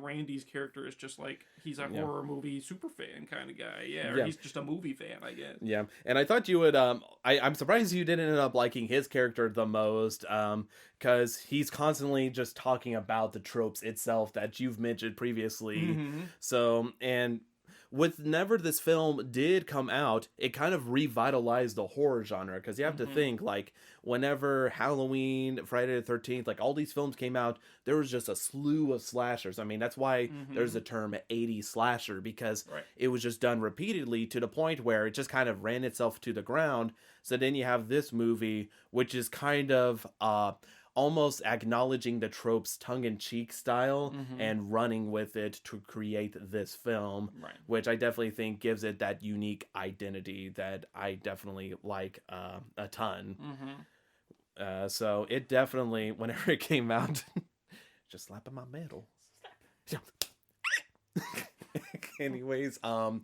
Randy's character is just like he's a horror movie super fan kind of guy. Or he's just a movie fan, I guess. Yeah, and I thought you would. I'm surprised you didn't end up liking his character the most. Because he's constantly just talking about the tropes itself that you've mentioned previously. So and. Whenever this film did come out, it kind of revitalized the horror genre, because you have to think, like, whenever Halloween, Friday the 13th, like, all these films came out, there was just a slew of slashers. I mean, that's why there's the term 80s slasher, because it was just done repeatedly to the point where it just kind of ran itself to the ground. So then you have this movie, which is kind of almost acknowledging the tropes tongue-in-cheek style and running with it to create this film, which I definitely think gives it that unique identity that I definitely like a ton. So it definitely, whenever it came out, just slapping my metal. Anyways, and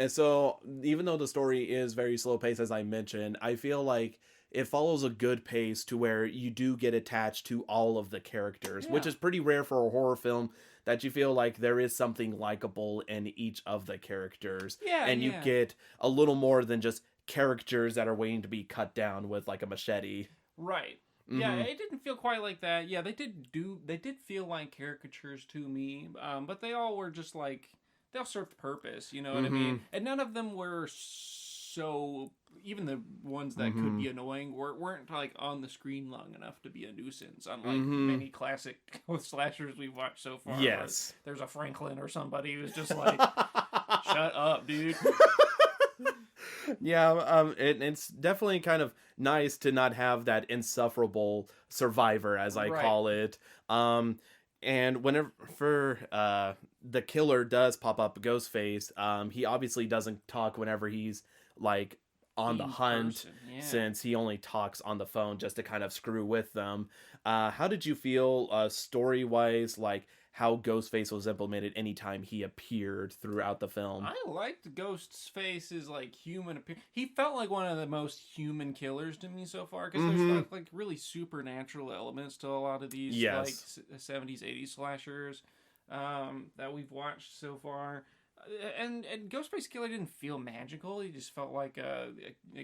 so even though the story is very slow paced, as I mentioned, I feel like it follows a good pace to where you do get attached to all of the characters, which is pretty rare for a horror film, that you feel like there is something likable in each of the characters. And you get a little more than just characters that are waiting to be cut down with like a machete. Right. Yeah, it didn't feel quite like that. Yeah, they did feel like caricatures to me, but they all were just like, they all served purpose, you know what I mean? And none of them were so, even the ones that could be annoying weren't like on the screen long enough to be a nuisance, unlike many classic slashers we've watched so far. Yes. There's a Franklin or somebody who's just like, shut up, dude. It's definitely kind of nice to not have that insufferable survivor, as I call it. And whenever the killer does pop up, Ghostface, he obviously doesn't talk whenever he's like on the hunt, since he only talks on the phone just to kind of screw with them. How did you feel story-wise, like how Ghostface was implemented anytime he appeared throughout the film? I liked Ghostface's like human appearance. He felt like one of the most human killers to me so far, because there's like really supernatural elements to a lot of these like 70s, 80s slashers that we've watched so far. And Ghostface Killer didn't feel magical. He just felt like a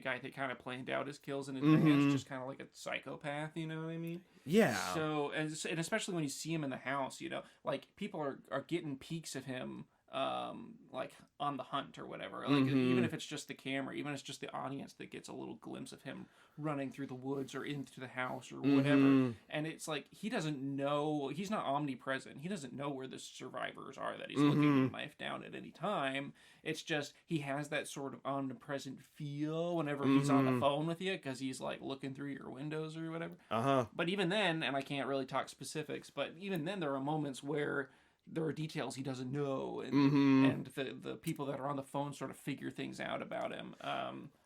guy that kind of planned out his kills in advance, just kind of like a psychopath, you know what I mean? Yeah. So, and especially when you see him in the house, you know, like people are getting peeks of him, like on the hunt or whatever. Like even if it's just the camera, even if it's just the audience that gets a little glimpse of him running through the woods or into the house or whatever. And it's like, he doesn't know, he's not omnipresent. He doesn't know where the survivors are that he's looking to knife down at any time. It's just, he has that sort of omnipresent feel whenever he's on the phone with you, because he's like looking through your windows or whatever. But even then, and I can't really talk specifics, but even then there are moments where there are details he doesn't know, and the people that are on the phone sort of figure things out about him,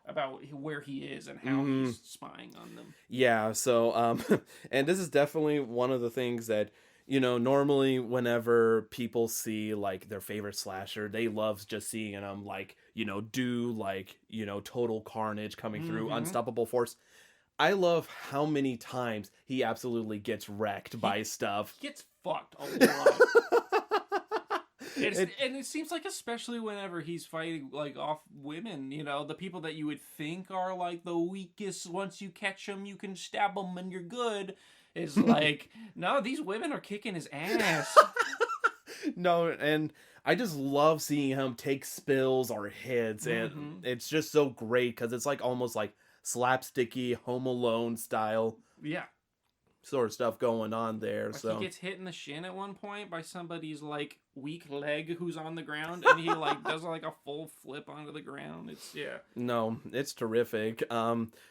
about where he is and how he's spying on them. Yeah, so, and this is definitely one of the things that, you know, normally whenever people see, like, their favorite slasher, they love just seeing them, like, you know, do, like, you know, total carnage coming through, unstoppable force. I love how many times he absolutely gets wrecked by stuff. He gets fucked a lot. And it seems like, especially whenever he's fighting like off women, you know, the people that you would think are like the weakest, once you catch them, you can stab them and you're good. is like, no, these women are kicking his ass. No, and I just love seeing him take spills or hits, and it's just so great because it's like almost like slapsticky Home Alone style Yeah. sort of stuff going on there. Like So he gets hit in the shin at one point by somebody's like weak leg who's on the ground, and he like does like a full flip onto the ground. It's no, it's terrific.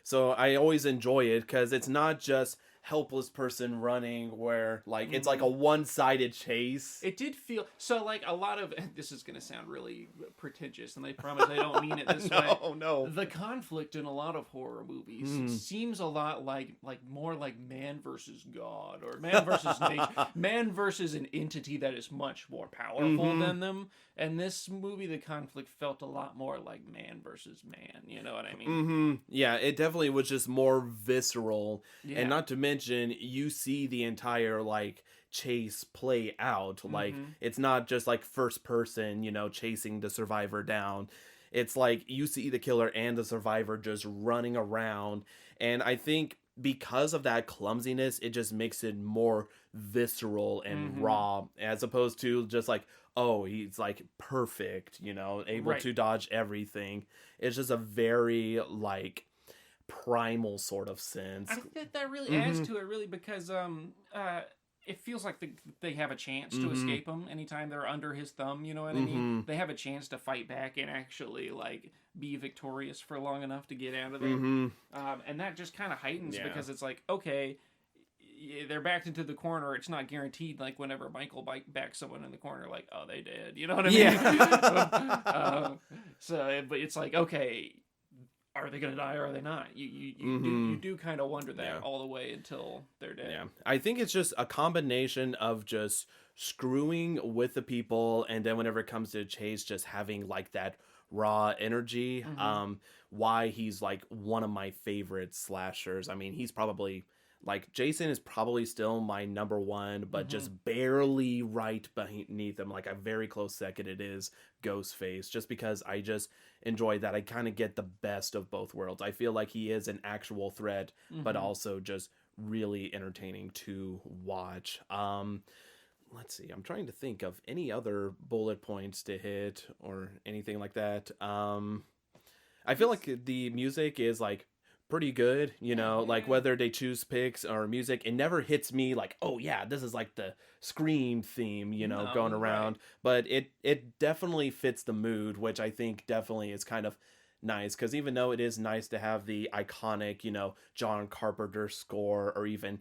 So I always enjoy it because it's not just helpless person running where like it's like a one-sided chase. It did feel so like a lot of this is gonna sound really pretentious, and they promise they don't mean it this way. No. The conflict in a lot of horror movies seems a lot like more like man versus God or man versus nature, man versus an entity that is much more powerful than them. And this movie, the conflict felt a lot more like man versus man. You know what I mean? Yeah, it definitely was just more visceral, Yeah. and not to mention you see the entire like chase play out. Like it's not just like first person, chasing the survivor down. It's like you see the killer and the survivor just running around, and I think because of that clumsiness, it just makes it more visceral and raw, as opposed to just like, oh, he's like perfect, able to dodge everything. It's just a very like primal sort of sense. I think that really adds to it, really, because it feels like they have a chance to escape him anytime they're under his thumb. You know what I mean? They have a chance to fight back and actually like be victorious for long enough to get out of there. And that just kind of heightens because it's like, okay, they're backed into the corner. It's not guaranteed. Like whenever Michael backs someone in the corner, like, oh, they did. You know what I mean? Yeah. But it's like, okay, are they going to die or are they not? You do kind of wonder that all the way until they're dead. Yeah, I think it's just a combination of just screwing with the people, and then whenever it comes to Chase, just having like that raw energy. Why he's like one of my favorite slashers. I mean, he's probably like, Jason is probably still my number one, but just barely right beneath him. Like a very close second, it is Ghostface, just because I just enjoy that. I kind of get the best of both worlds. I feel like he is an actual threat, but also just really entertaining to watch. Let's see. I'm trying to think of any other bullet points to hit or anything like that. I feel like the music is like pretty good, like whether they choose picks or music, it never hits me like, oh yeah, this is like the Scream theme, going around. But it definitely fits the mood, which I think definitely is kind of nice, because even though it is nice to have the iconic, John Carpenter score, or even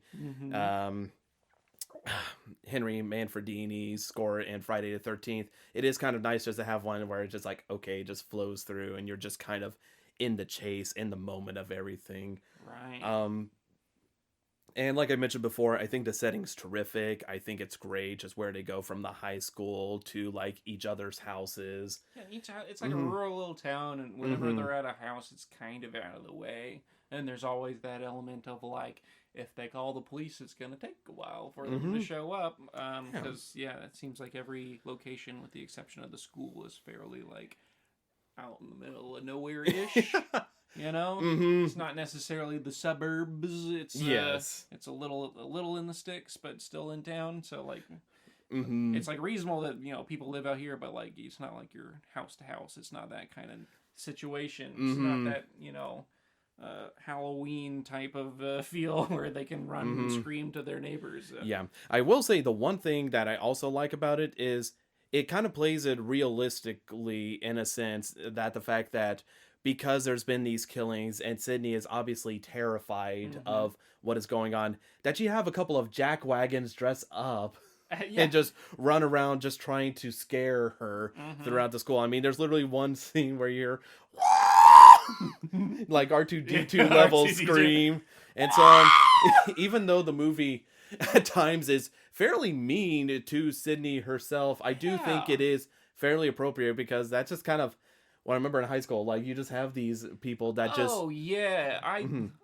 Henry Manfredini's score in Friday the 13th, it is kind of nice just to have one where it's just like, okay, it just flows through and you're just kind of in the chase, in the moment of everything. Right. And like I mentioned before, I think the setting's terrific. I think it's great just where they go from the high school to like each other's houses. Yeah, it's like a rural little town, and whenever they're at a house, it's kind of out of the way. And there's always that element of like, if they call the police, it's going to take a while for them to show up. Because, it seems like every location, with the exception of the school, is fairly like out in the middle of nowhere-ish. It's not necessarily the suburbs. It's it's a little in the sticks, but still in town. So like, it's like reasonable that people live out here, but like it's not like you're house to house. It's not that kind of situation. It's not that Halloween type of feel where they can run and scream to their neighbors. Yeah, I will say the one thing that I also like about it is it kind of plays it realistically, in a sense, that the fact that because there's been these killings and Sydney is obviously terrified of what is going on, that you have a couple of jackwagons dress up and just run around just trying to scare her throughout the school. I mean, there's literally one scene where you're like R2-D2 level scream. And so even though the movie at times is fairly mean to Sydney herself, I do think it is fairly appropriate, because that's just kind of what I remember in high school. Like, you just have these people that just... Oh, yeah.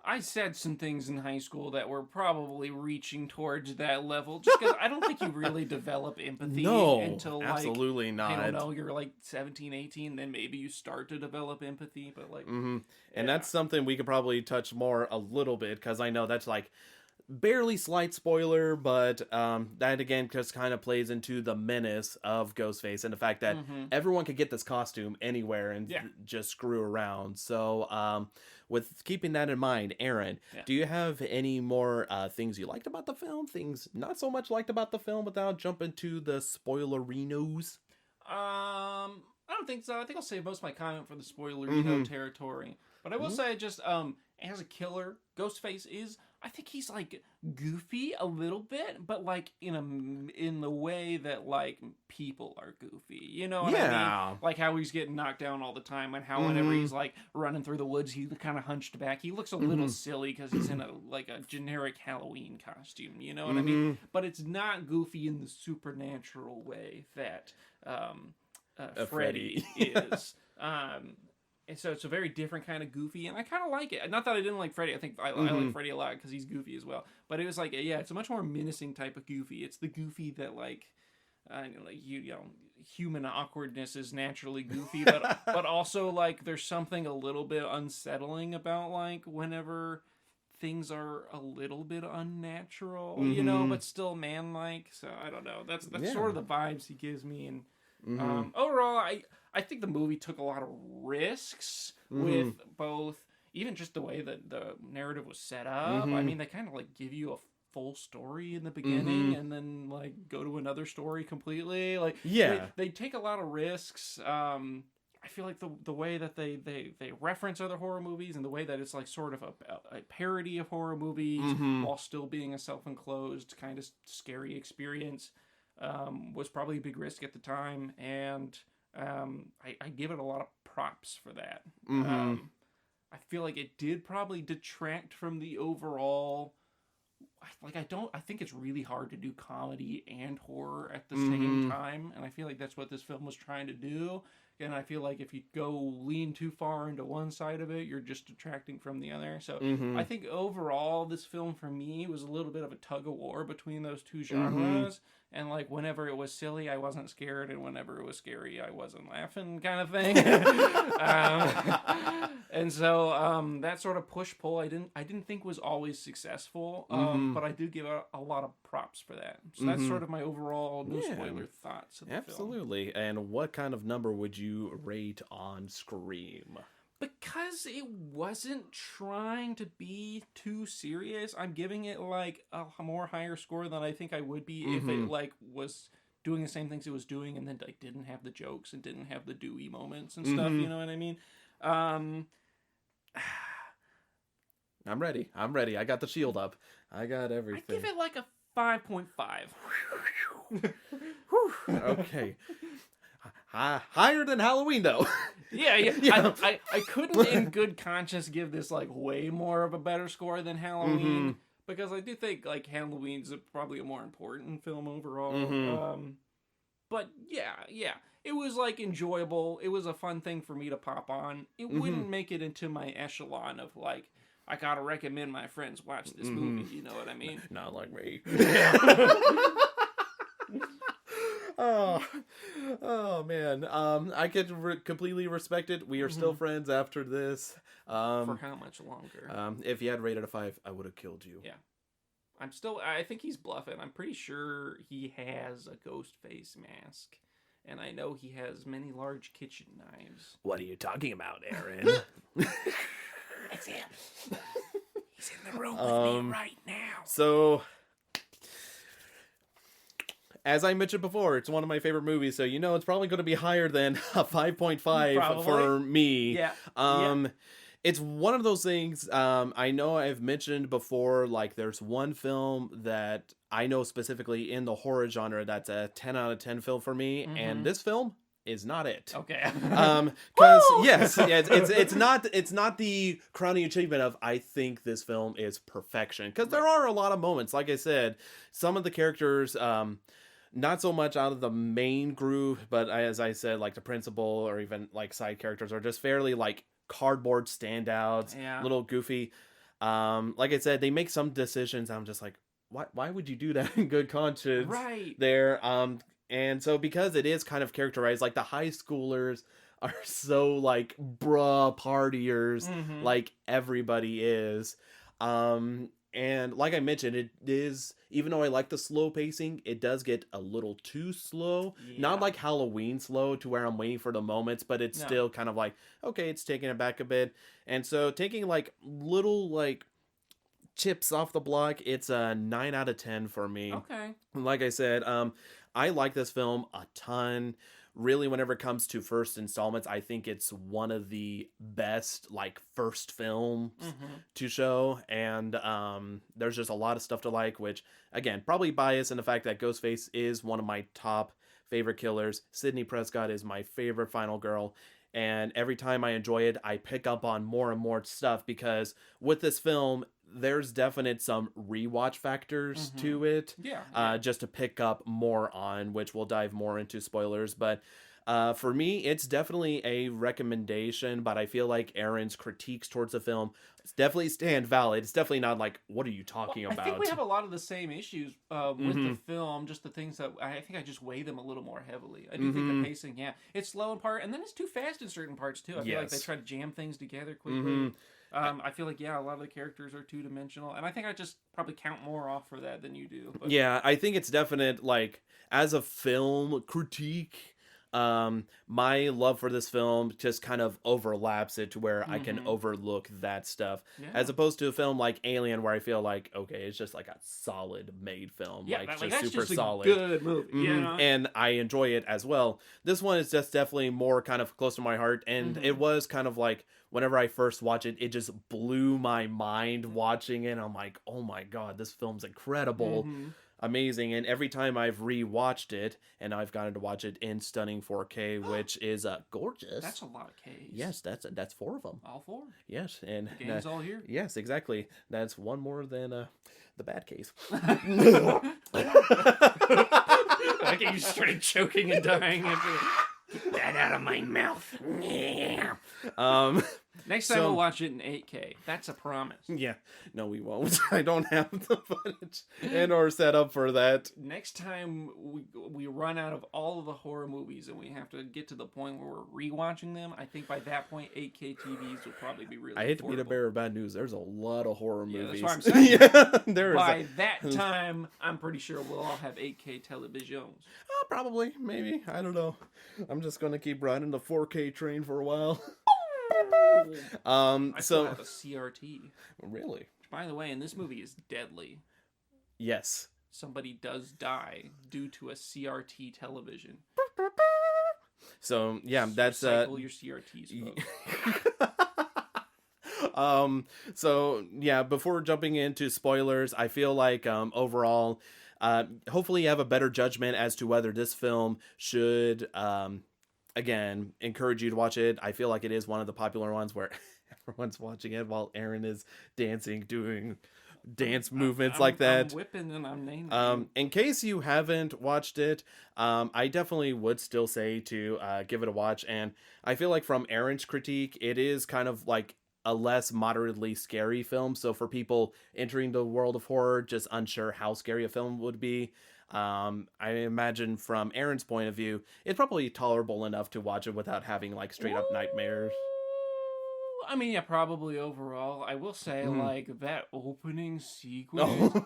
I said some things in high school that were probably reaching towards that level, just because I don't think you really develop empathy until, like... absolutely not. I don't know, you're like 17, 18, then maybe you start to develop empathy, but like... And that's something we could probably touch more a little bit, because I know that's like barely slight spoiler, but that again just kind of plays into the menace of Ghostface and the fact that everyone could get this costume anywhere and just screw around. So with keeping that in mind, Aaron, do you have any more things you liked about the film, things not so much liked about the film, without jumping to the spoilerinos? I don't think so. I think I'll save most of my comment for the spoilerino territory. But I will say, just as a killer, Ghostface is, I think he's like goofy a little bit, but like in the way that like people are goofy. You know what I mean? Like how he's getting knocked down all the time, and how whenever he's like running through the woods, he's kind of hunched back. He looks a little silly because he's in a generic Halloween costume. You know what I mean? But it's not goofy in the supernatural way that Freddy is. And so it's a very different kind of goofy, and I kind of like it. Not that I didn't like Freddy. I think I like Freddy a lot because he's goofy as well. But it was like, it's a much more menacing type of goofy. It's the goofy that human awkwardness is naturally goofy, but also like there's something a little bit unsettling about like whenever things are a little bit unnatural, but still man-like. So I don't know. That's sort of the vibes he gives me, and. Overall, I think the movie took a lot of risks with both, even just the way that the narrative was set up. I mean, they kind of like give you a full story in the beginning and then like go to another story completely. Like, they take a lot of risks. I feel like the way that they reference other horror movies and the way that it's like sort of a parody of horror movies while still being a self-enclosed kind of scary experience. Was probably a big risk at the time, and I give it a lot of props for that. I feel like it did probably detract from the overall. I think it's really hard to do comedy and horror at the same time, and I feel like that's what this film was trying to do. And I feel like if you lean too far into one side of it, you're just detracting from the other. So I think overall, this film for me was a little bit of a tug of war between those two genres. And like whenever it was silly, I wasn't scared, and whenever it was scary, I wasn't laughing, kind of thing. And so that sort of push-pull, I didn't think was always successful, but I do give a lot of props for that. So that's sort of my overall no spoiler thoughts of the film. Absolutely. And what kind of number would you rate on Scream? Because it wasn't trying to be too serious, I'm giving it like a more higher score than I think I would be if it like was doing the same things it was doing and then like didn't have the jokes and didn't have the Dewey moments and stuff. You know what I mean? I'm ready. I got the shield up. I got everything. I give it like a 5.5. Okay. Higher than Halloween, though. Yeah. I couldn't in good conscience give this like way more of a better score than Halloween because I do think like Halloween's probably a more important film overall. But yeah, it was like enjoyable. It was a fun thing for me to pop on. It wouldn't make it into my echelon of like I gotta recommend my friends watch this movie. You know what I mean? Not like me. Oh man. I could completely respect it. We are still friends after this. For how much longer? If you had rated a 5, I would have killed you. Yeah. I think he's bluffing. I'm pretty sure he has a ghost face mask. And I know he has many large kitchen knives. What are you talking about, Aaron? It's him. He's in the room with me right now. So, as I mentioned before, it's one of my favorite movies, so you know it's probably going to be higher than a 5.5 for me. Yeah. It's one of those things, I know I've mentioned before, like there's one film that I know specifically in the horror genre that's a 10 out of 10 film for me, and this film is not it. Okay. Because it's not the crowning achievement of I think this film is perfection, because there are a lot of moments, like I said, some of the characters, not so much out of the main group, but as I said, like the principal or even like side characters are just fairly like cardboard standouts, little goofy. Like I said, they make some decisions. I'm just like, why would you do that in good conscience? Right. There. And so because it is kind of characterized, like the high schoolers are so like bruh partiers, like everybody is. And like I mentioned, it is, even though I like the slow pacing, it does get a little too slow. Not like Halloween slow to where I'm waiting for the moments, but it's still kind of like, okay, it's taking it back a bit. And so taking like little like chips off the block, it's a 9 out of 10 for me. Okay. Like I said, I like this film a ton. Really, whenever it comes to first installments, I think it's one of the best like first films to show. And there's just a lot of stuff to like, which again, probably biased in the fact that Ghostface is one of my top favorite killers. Sidney Prescott is my favorite final girl. And every time I enjoy it, I pick up on more and more stuff, because with this film, there's definite some rewatch factors to it. Just to pick up more on, which we'll dive more into spoilers. But for me, it's definitely a recommendation, but I feel like Aaron's critiques towards the film definitely stand valid. It's definitely not like, what are you talking about? I think we have a lot of the same issues with the film, just the things that I think I just weigh them a little more heavily. I do think the pacing, it's slow in part, and then it's too fast in certain parts too. I feel like they try to jam things together quickly. I feel like, a lot of the characters are two-dimensional, and I think I just probably count more off for that than you do. But... Yeah, I think it's definite, like, as a film critique, my love for this film just kind of overlaps it to where I can overlook that stuff, as opposed to a film like Alien, where I feel like, okay, it's just like a solid made film, that's super just solid, a good movie, and I enjoy it as well. This one is just definitely more kind of close to my heart, and it was kind of like, whenever I first watched it, it just blew my mind watching it. I'm like, oh my god, this film's incredible. Amazing. And every time I've rewatched it, and I've gotten to watch it in stunning 4K, which is gorgeous. That's a lot of Ks. Yes, that's 4 of them. All 4. Yes, and the game's all here. Yes, exactly. That's one more than the bad case. I get you started choking and dying after get that out of my mouth. Yeah. Next time we'll watch it in 8K. That's a promise. Yeah. No, we won't. I don't have the footage and or set up for that. Next time we run out of all of the horror movies and we have to get to the point where we're rewatching them, I think by that point 8K TVs will probably be really I hate affordable. to be the bearer of bad news. There's a lot of horror movies. That's what I'm saying. By that time, I'm pretty sure we'll all have 8K televisions. Probably. Maybe. I don't know. I'm just going to keep riding the 4K train for a while. I still have a CRT. Really? Which, by the way, in this movie is deadly. Yes. Somebody does die due to a CRT television. So yeah, that's Recycle your CRTs, folks. So yeah, before jumping into spoilers, I feel like overall, hopefully you have a better judgment as to whether this film should again, encourage you to watch it. I feel like it is one of the popular ones where everyone's watching it while Aaron is dancing, doing dance movements like that. I'm whipping and I'm naming. In case you haven't watched it, I definitely would still say to give it a watch. And I feel like from Aaron's critique, it is kind of like a less moderately scary film. So for people entering the world of horror, just unsure how scary a film would be, I imagine from Aaron's point of view, it's probably tolerable enough to watch it without having like straight up nightmares. I mean, yeah, probably overall. I will say, like, that opening sequence.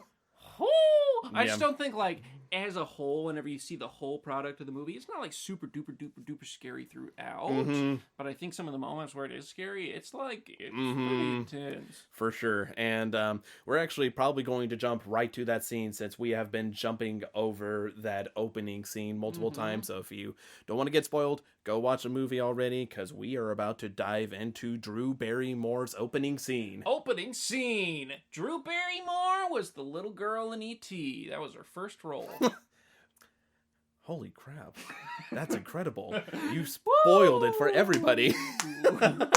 I just don't think, like, as a whole, whenever you see the whole product of the movie, it's not, like, super duper duper duper scary throughout. But I think some of the moments where it is scary, it's, like, it's pretty intense. For sure. And we're actually probably going to jump right to that scene, since we have been jumping over that opening scene multiple times. So if you don't want to get spoiled, go watch the movie already, because we are about to dive into Drew Barrymore's opening scene. Opening scene! Drew Barrymore was the little girl in E.T. That was her first role. Holy crap. That's incredible. You spoiled it for everybody. And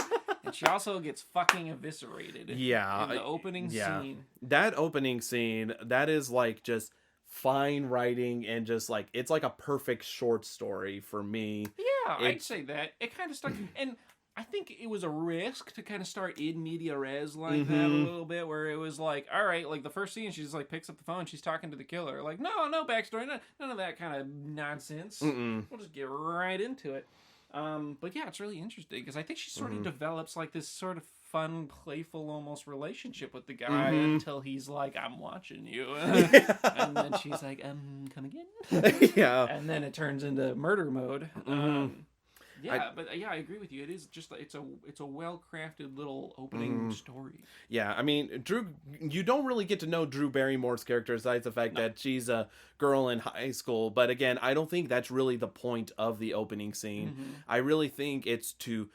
she also gets fucking eviscerated. Yeah. In the opening scene. That opening scene, that is like just fine writing, and just like, it's like a perfect short story for me. Yeah, I'd say that. It kind of stuck. And I think it was a risk to kind of start in media res like that a little bit, where it was like, all right, like the first scene, she's like picks up the phone, she's talking to the killer. Like, no backstory, none of that kind of nonsense. We'll just get right into it. But yeah, it's really interesting, because I think she sort of develops like this sort of fun, playful, almost relationship with the guy until he's like, "I'm watching you," and then she's like, "Come again?" Yeah. And then it turns into murder mode. I agree with you. It is just it's a well crafted little opening story. Yeah, I mean, Drew, you don't really get to know Drew Barrymore's character besides the fact that she's a girl in high school. But again, I don't think that's really the point of the opening scene. I really think it's to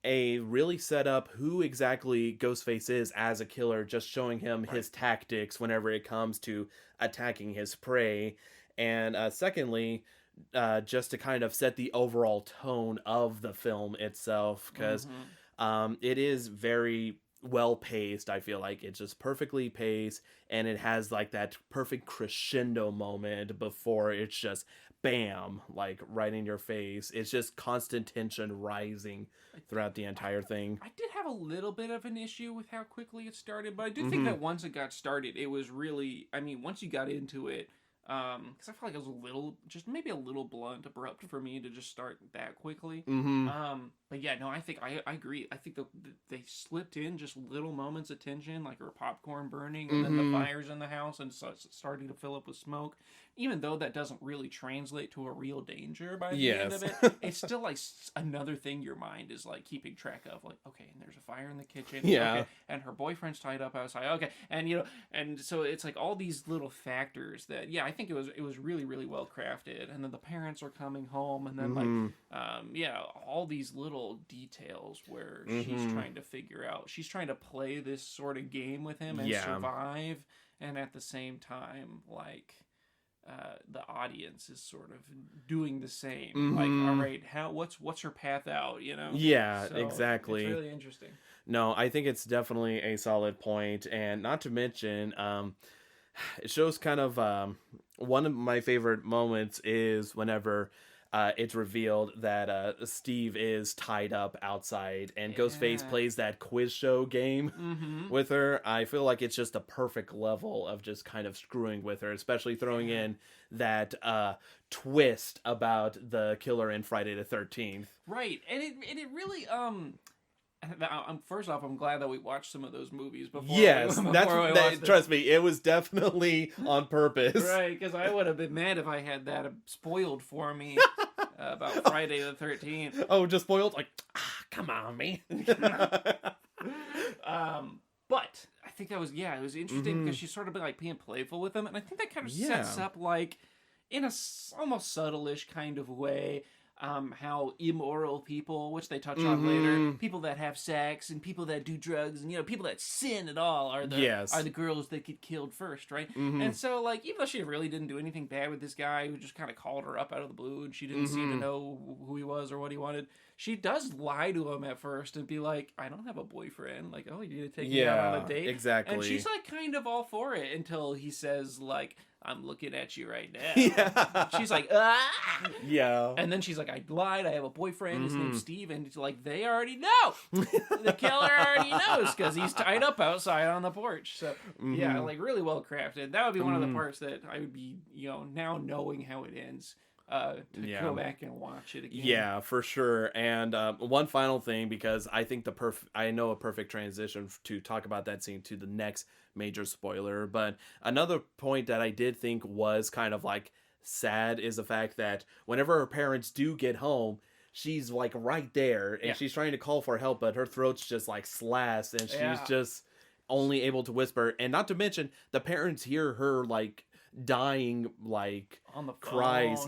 really set up who exactly Ghostface is as a killer, just showing him his tactics whenever it comes to attacking his prey. And secondly, just to kind of set the overall tone of the film itself, because it is very well paced. I feel like it's just perfectly paced, and it has like that perfect crescendo moment before it's just bam, like right in your face. It's just constant tension rising throughout the entire thing. I did have a little bit of an issue with how quickly it started, but I do think that once it got started, it was really, I mean, once you got into it, because I felt like it was maybe a little blunt, abrupt for me to just start that quickly. But yeah, no, I think I agree. I think they slipped in just little moments of tension, like her popcorn burning, and then the fires in the house and starting to fill up with smoke. Even though that doesn't really translate to a real danger by the end of it, it's still like another thing your mind is like keeping track of. Like, okay, and there's a fire in the kitchen. Yeah. Okay, and her boyfriend's tied up outside. Okay, and and so it's like all these little factors that, yeah, I think it was really, really well crafted. And then the parents are coming home, and then all these little details where she's trying to figure out, she's trying to play this sort of game with him and survive, and at the same time, like, the audience is sort of doing the same. Like, all right, what's her path out? Yeah, So exactly. It's really interesting. No, I think it's definitely a solid point, and not to mention, it shows kind of one of my favorite moments is whenever it's revealed that Steve is tied up outside, and Ghostface plays that quiz show game with her. I feel like it's just a perfect level of just kind of screwing with her, especially throwing in that twist about the killer in Friday the 13th. Right, and it really first off, I'm glad that we watched some of those movies before. Yes, watched trust me, it was definitely on purpose. Right, because I would have been mad if I had that spoiled for me about Friday the 13th. Oh, just spoiled? Like, come on, man. But I think that was, it was interesting because she's sort of like being playful with him, and I think that kind of sets up, like, in a almost subtle-ish kind of way, how immoral people, which they touch on later, people that have sex and people that do drugs and people that sin at all are the girls that get killed first, right? And so, like, even though she really didn't do anything bad with this guy who just kind of called her up out of the blue and she didn't seem to know who he was or what he wanted, she does lie to him at first and be like, I don't have a boyfriend. Like, oh, you need to take me out on a date? Exactly. And she's like kind of all for it until he says, like, I'm looking at you right now. Yeah. She's like, ah! Yeah. And then she's like, I lied. I have a boyfriend. His name's Steve. And it's like, they already know. The killer already knows because he's tied up outside on the porch. So, yeah, like, really well crafted. That would be one of the parts that I would be, now knowing how it ends, to go back and watch it again. Yeah, for sure. And one final thing, because I think I know a perfect transition to talk about that scene to the next major spoiler. But another point that I did think was kind of like sad is the fact that whenever her parents do get home, she's like right there and she's trying to call for help, but her throat's just like slashed and she's just only able to whisper. And not to mention, the parents hear her like dying, like on the phone. Cries,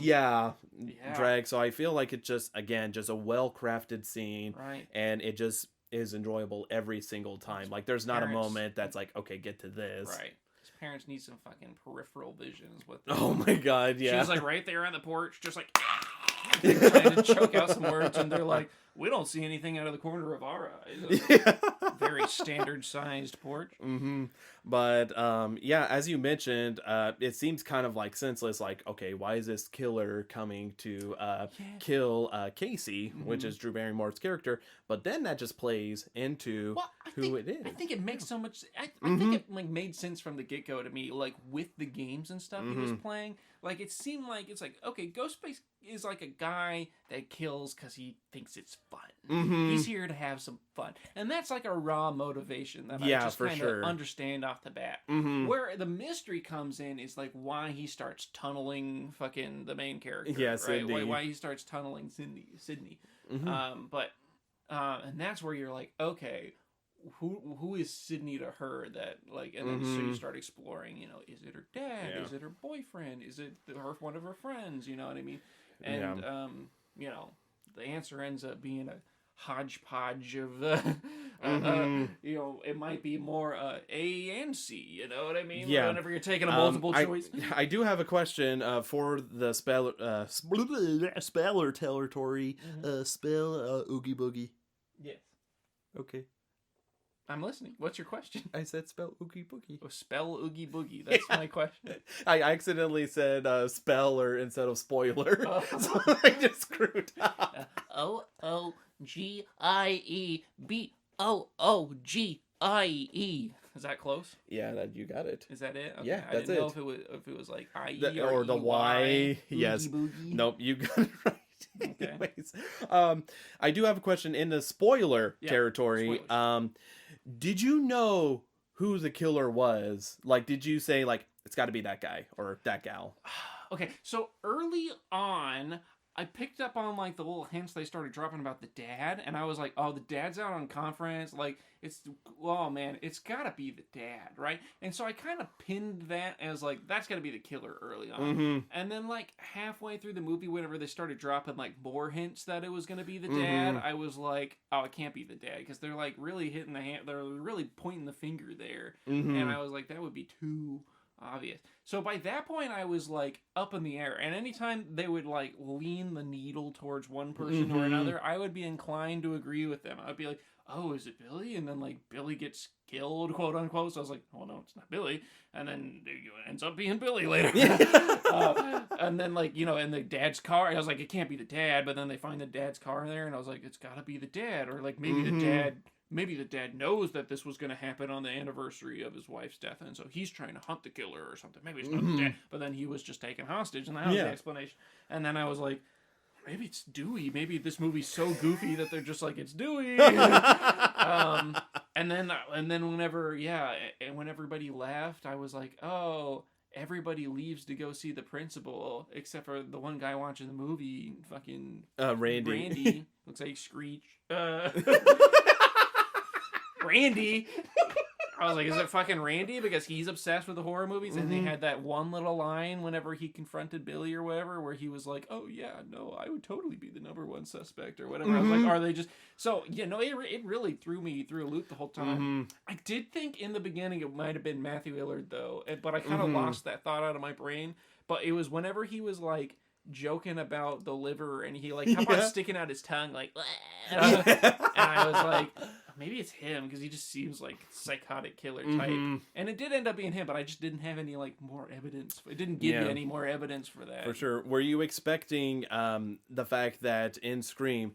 drag. So I feel like it's just, again, just a well-crafted scene, right? And it just is enjoyable every single time. Like, there's not a moment that's like, okay, get to this. Right. His parents need some fucking peripheral visions with them. Oh my god, yeah. She was like right there on the porch, just like trying to choke out some words, and they're like, we don't see anything out of the corner of our eyes. Very standard sized porch. But as you mentioned, it seems kind of like senseless. Like, okay, why is this killer coming to kill Casey, which is Drew Barrymore's character? But then that just plays into who it is. I think it makes so much. I think it like made sense from the get go to me. Like with the games and stuff he was playing, like it seemed like it's like, okay, Ghostface is like a guy that kills because he thinks it's fun. He's here to have some fun. And that's like a raw motivation that I just kind of understand off the bat. Where the mystery comes in is like why he starts tunneling fucking the main character. Yeah, right? Sydney. Why he starts tunneling Sydney. And that's where you're like, okay, who is Sydney to her that like, and then so you start exploring, you know, is it her dad? Is it her boyfriend? Is it one of her friends? You know what I mean? And you know, the answer ends up being a hodgepodge of you know, it might be more A and C, you know what I mean? Whenever you're taking a multiple choice. I do have a question for the speller territory. Spell Oogie Boogie. Yes. Okay. I'm listening. What's your question? I said spell Oogie Boogie. Oh, spell Oogie Boogie. That's my question. I accidentally said speller instead of spoiler. So I just screwed up. OOGIEBOOGIE. Is that close? Yeah, you got it. Is that it? Okay. Yeah, I didn't know if it was like IE or the Y. Yes. Boogie. Nope, you got it right. Okay. Anyways, I do have a question in the spoiler territory. Spoilers. Did you know who the killer was? Like, did you say like it's got to be that guy or that gal? Okay, so early on, I picked up on like the little hints they started dropping about the dad, and I was like, oh, the dad's out on conference. Like, oh man, it's gotta be the dad, right? And so I kind of pinned that as like, that's gotta be the killer early on. And then like halfway through the movie, whenever they started dropping like more hints that it was gonna be the dad, I was like, oh, it can't be the dad, because they're like really hitting the hand, they're really pointing the finger there. And I was like, that would be too obvious. So by that point I was like up in the air, and anytime they would like lean the needle towards one person or another, I would be inclined to agree with them. I'd be like, oh, is it Billy? And then like Billy gets killed, quote unquote. So I was like, oh no, it's not Billy. And then it ends up being Billy later. And then like, you know, in the dad's car, I was like, it can't be the dad. But then they find the dad's car there, and I was like, it's gotta be the dad. Or like maybe the dad knows that this was going to happen on the anniversary of his wife's death, and so he's trying to hunt the killer or something. Maybe it's not the dad, but then he was just taken hostage, and that was the explanation. And then I was like, maybe it's Dewey. Maybe this movie's so goofy that they're just like, it's Dewey. And then whenever everybody left, I was like, oh, everybody leaves to go see the principal, except for the one guy watching the movie, fucking Randy. Looks like Screech. Randy. I was like, is it fucking Randy? Because he's obsessed with the horror movies. And they had that one little line whenever he confronted Billy or whatever, where he was like, oh yeah, no, I would totally be the number one suspect or whatever. I was like, are they just... So, you know, it really threw me through a loop the whole time. I did think in the beginning it might have been Matthew Lillard, though. But I kind of lost that thought out of my brain. But it was whenever he was like joking about the liver, and he like kept on sticking out his tongue like... And I was like... Maybe it's him, because he just seems like psychotic killer type. And it did end up being him, but I just didn't have any like more evidence. It didn't give you any more evidence for that. For sure. Were you expecting the fact that in Scream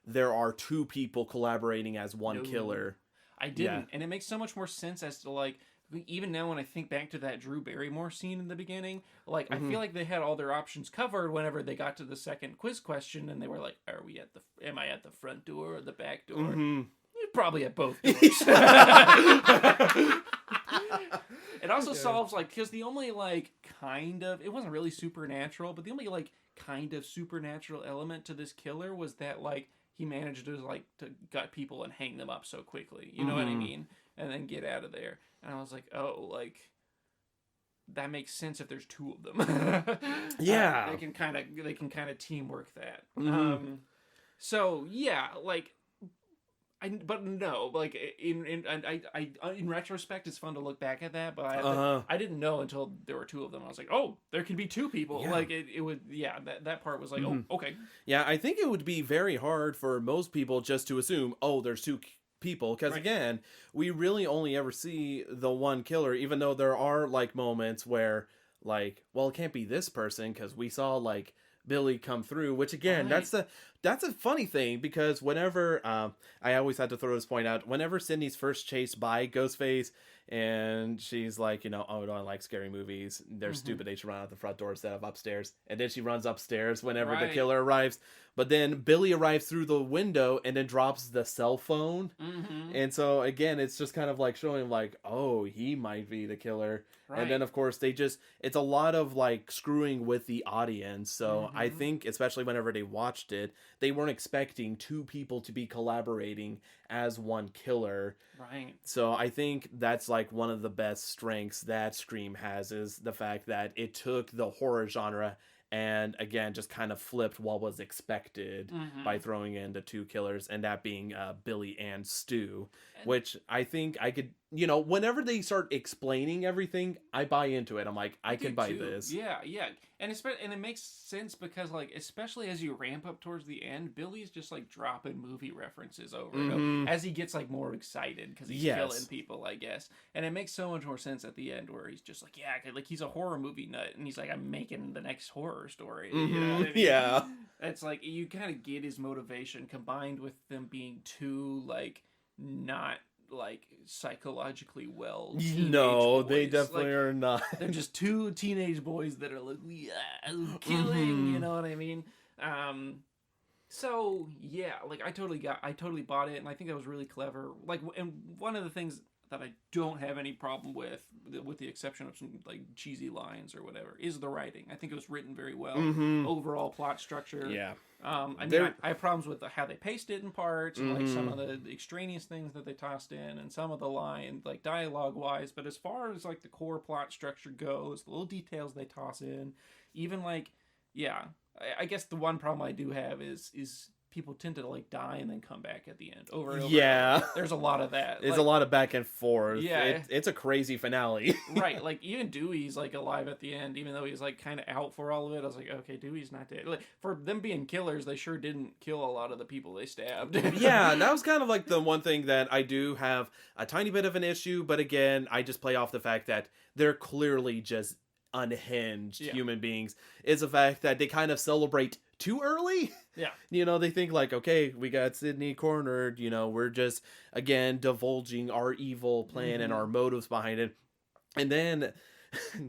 there are two people collaborating as one killer? I didn't. And it makes so much more sense as to like, even now when I think back to that Drew Barrymore scene in the beginning, like I feel like they had all their options covered whenever they got to the second quiz question, and they were like, am I at the front door or the back door? Probably at both doors. It also solves like, because the only like kind of, it wasn't really supernatural, but the only like kind of supernatural element to this killer was that like he managed to like to gut people and hang them up so quickly, you know what I mean, and then get out of there. And I was like, oh, like that makes sense if there's two of them. They can kind of teamwork that. So yeah, like. In retrospect, it's fun to look back at that, but I didn't know until there were two of them. I was like, oh, there can be two people. Yeah. Like it would, that part was like, oh, okay. Yeah, I think it would be very hard for most people just to assume, oh, there's two people, because again, we really only ever see the one killer, even though there are like moments where like, well, it can't be this person because we saw like Billy come through, which again, that's the that's a funny thing because whenever I always had to throw this point out, whenever Sydney's first chased by Ghostface and she's like, oh, I don't like scary movies, they're stupid, they should run out the front door instead of upstairs, and then she runs upstairs whenever the killer arrives, but then Billy arrives through the window and then drops the cell phone, and so again it's just kind of like showing like, oh, he might be the killer. And then of course it's a lot of like screwing with the audience, so I think especially whenever they watched it, they weren't expecting two people to be collaborating as one killer. Right. So I think that's like one of the best strengths that Scream has, is the fact that it took the horror genre and again just kind of flipped what was expected by throwing in the two killers, and that being Billy and Stu, which I think I could, whenever they start explaining everything, I buy into it. I'm like, I can buy this. Yeah. And it makes sense because, like, especially as you ramp up towards the end, Billy's just like dropping movie references over and over as he gets like more excited because he's killing people, I guess. And it makes so much more sense at the end where he's just like, like he's a horror movie nut, and he's like, I'm making the next horror story. You know what I mean? Yeah. It's like you kind of get his motivation combined with them being too like not like psychologically well. No, boys. They definitely are not. They're just two teenage boys that are like, killing, you know what I mean? So yeah, like I totally bought it, and I think that was really clever. Like, and one of the things that I don't have any problem with the exception of some like cheesy lines or whatever, is the writing. I think it was written very well. Overall plot structure. Yeah. I have problems with how they paced it in parts, and like some of the extraneous things that they tossed in, and some of the line, like dialogue wise. But as far as like the core plot structure goes, the little details they toss in, even like, I guess the one problem I do have is people tend to like die and then come back at the end over and over. Yeah, there's a lot of that. There's a lot of back and forth. Yeah, it's a crazy finale. Right, like even Dewey's like alive at the end, even though he's like kind of out for all of it. I was like, okay, Dewey's not dead. Like, for them being killers, they sure didn't kill a lot of the people they stabbed. Yeah, that was kind of like the one thing that I do have a tiny bit of an issue, but again, I just play off the fact that they're clearly just unhinged human beings, is the fact that they kind of celebrate too early. Yeah. They think like, okay, we got Sydney cornered, we're just again divulging our evil plan and our motives behind it. And then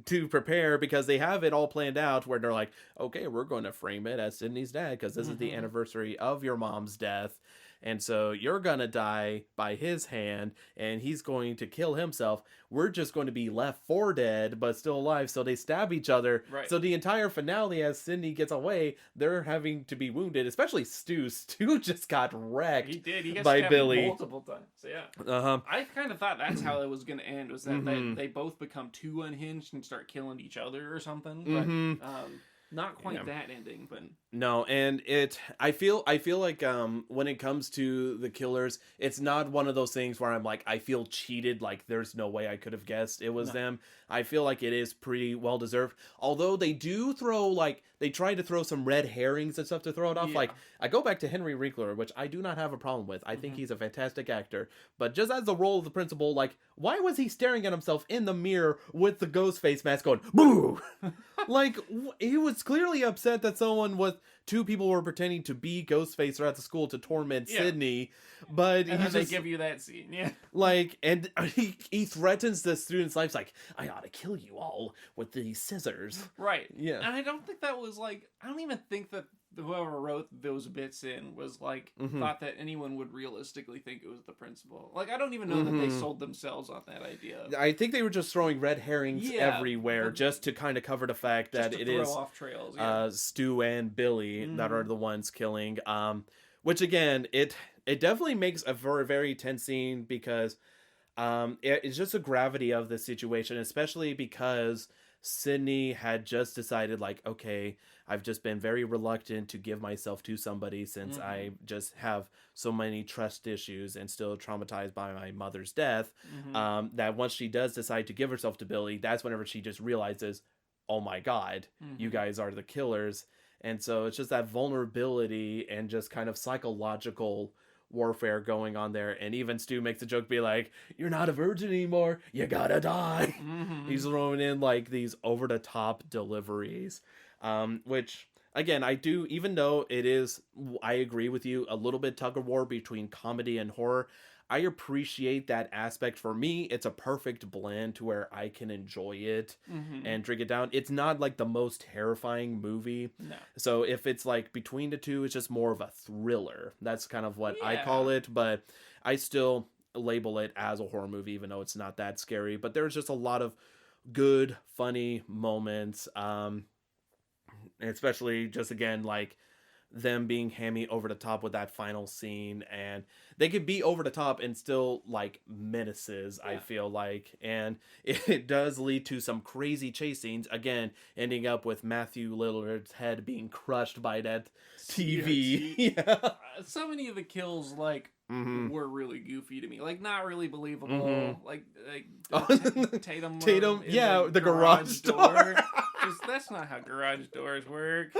to prepare, because they have it all planned out where they're like, okay, we're going to frame it as Sydney's dad because this is the anniversary of your mom's death. And so you're going to die by his hand, and he's going to kill himself. We're just going to be left for dead, but still alive. So they stab each other. Right. So the entire finale, as Sydney gets away, they're having to be wounded, especially Stu. Stu just got wrecked. He did. He got by Billy multiple times. So yeah. I kind of thought that's how it was going to end, was that they both become too unhinged and start killing each other or something. But not quite that ending, but no. And I feel like when it comes to the killers, it's not one of those things where I'm like, I feel cheated, like there's no way I could have guessed it was them. I feel like it is pretty well deserved, although they do they try to throw some red herrings and stuff to throw it off. Like, I go back to Henry Winkler, which I do not have a problem with. I think he's a fantastic actor, but just as the role of the principal, like, why was he staring at himself in the mirror with the ghost face mask going boo? Like, he was clearly upset that two people were pretending to be Ghostface or at the school to torment Sydney, but and then they give you that scene, like, and he threatens the students' lives, like, I ought to kill you all with these scissors, right? Yeah, and I don't think that was like, I don't even think that whoever wrote those bits in was like thought that anyone would realistically think it was the principal. Like, I don't even know that they sold themselves on that idea. I think they were just throwing red herrings everywhere just to kind of cover the fact that it is off trails, Stu and Billy that are the ones killing. Which again, it definitely makes a very, very tense scene because it's just the gravity of the situation, especially because Sydney had just decided, like, okay, I've just been very reluctant to give myself to somebody since I just have so many trust issues and still traumatized by my mother's death, that once she does decide to give herself to Billy, that's whenever she just realizes, oh my God, you guys are the killers. And so it's just that vulnerability and just kind of psychological warfare going on there. And even Stu makes a joke, be like, you're not a virgin anymore, you gotta die. He's throwing in like these over the top deliveries, which again, I do, even though it is, I agree with you, a little bit tug of war between comedy and horror. I appreciate that aspect. For me, it's a perfect blend to where I can enjoy it and drink it down. It's not like the most terrifying movie. No. So if it's like between the two, it's just more of a thriller. That's kind of what I call it, but I still label it as a horror movie, even though it's not that scary. But there's just a lot of good, funny moments. Especially just, again, like them being hammy over the top with that final scene, and they could be over the top and still like menaces, I feel like, and it does lead to some crazy chase scenes, again ending up with Matthew Lillard's head being crushed by that TV. Yeah. So many of the kills were really goofy to me, like not really believable. Like Tatum yeah, the garage door. That's not how garage doors work.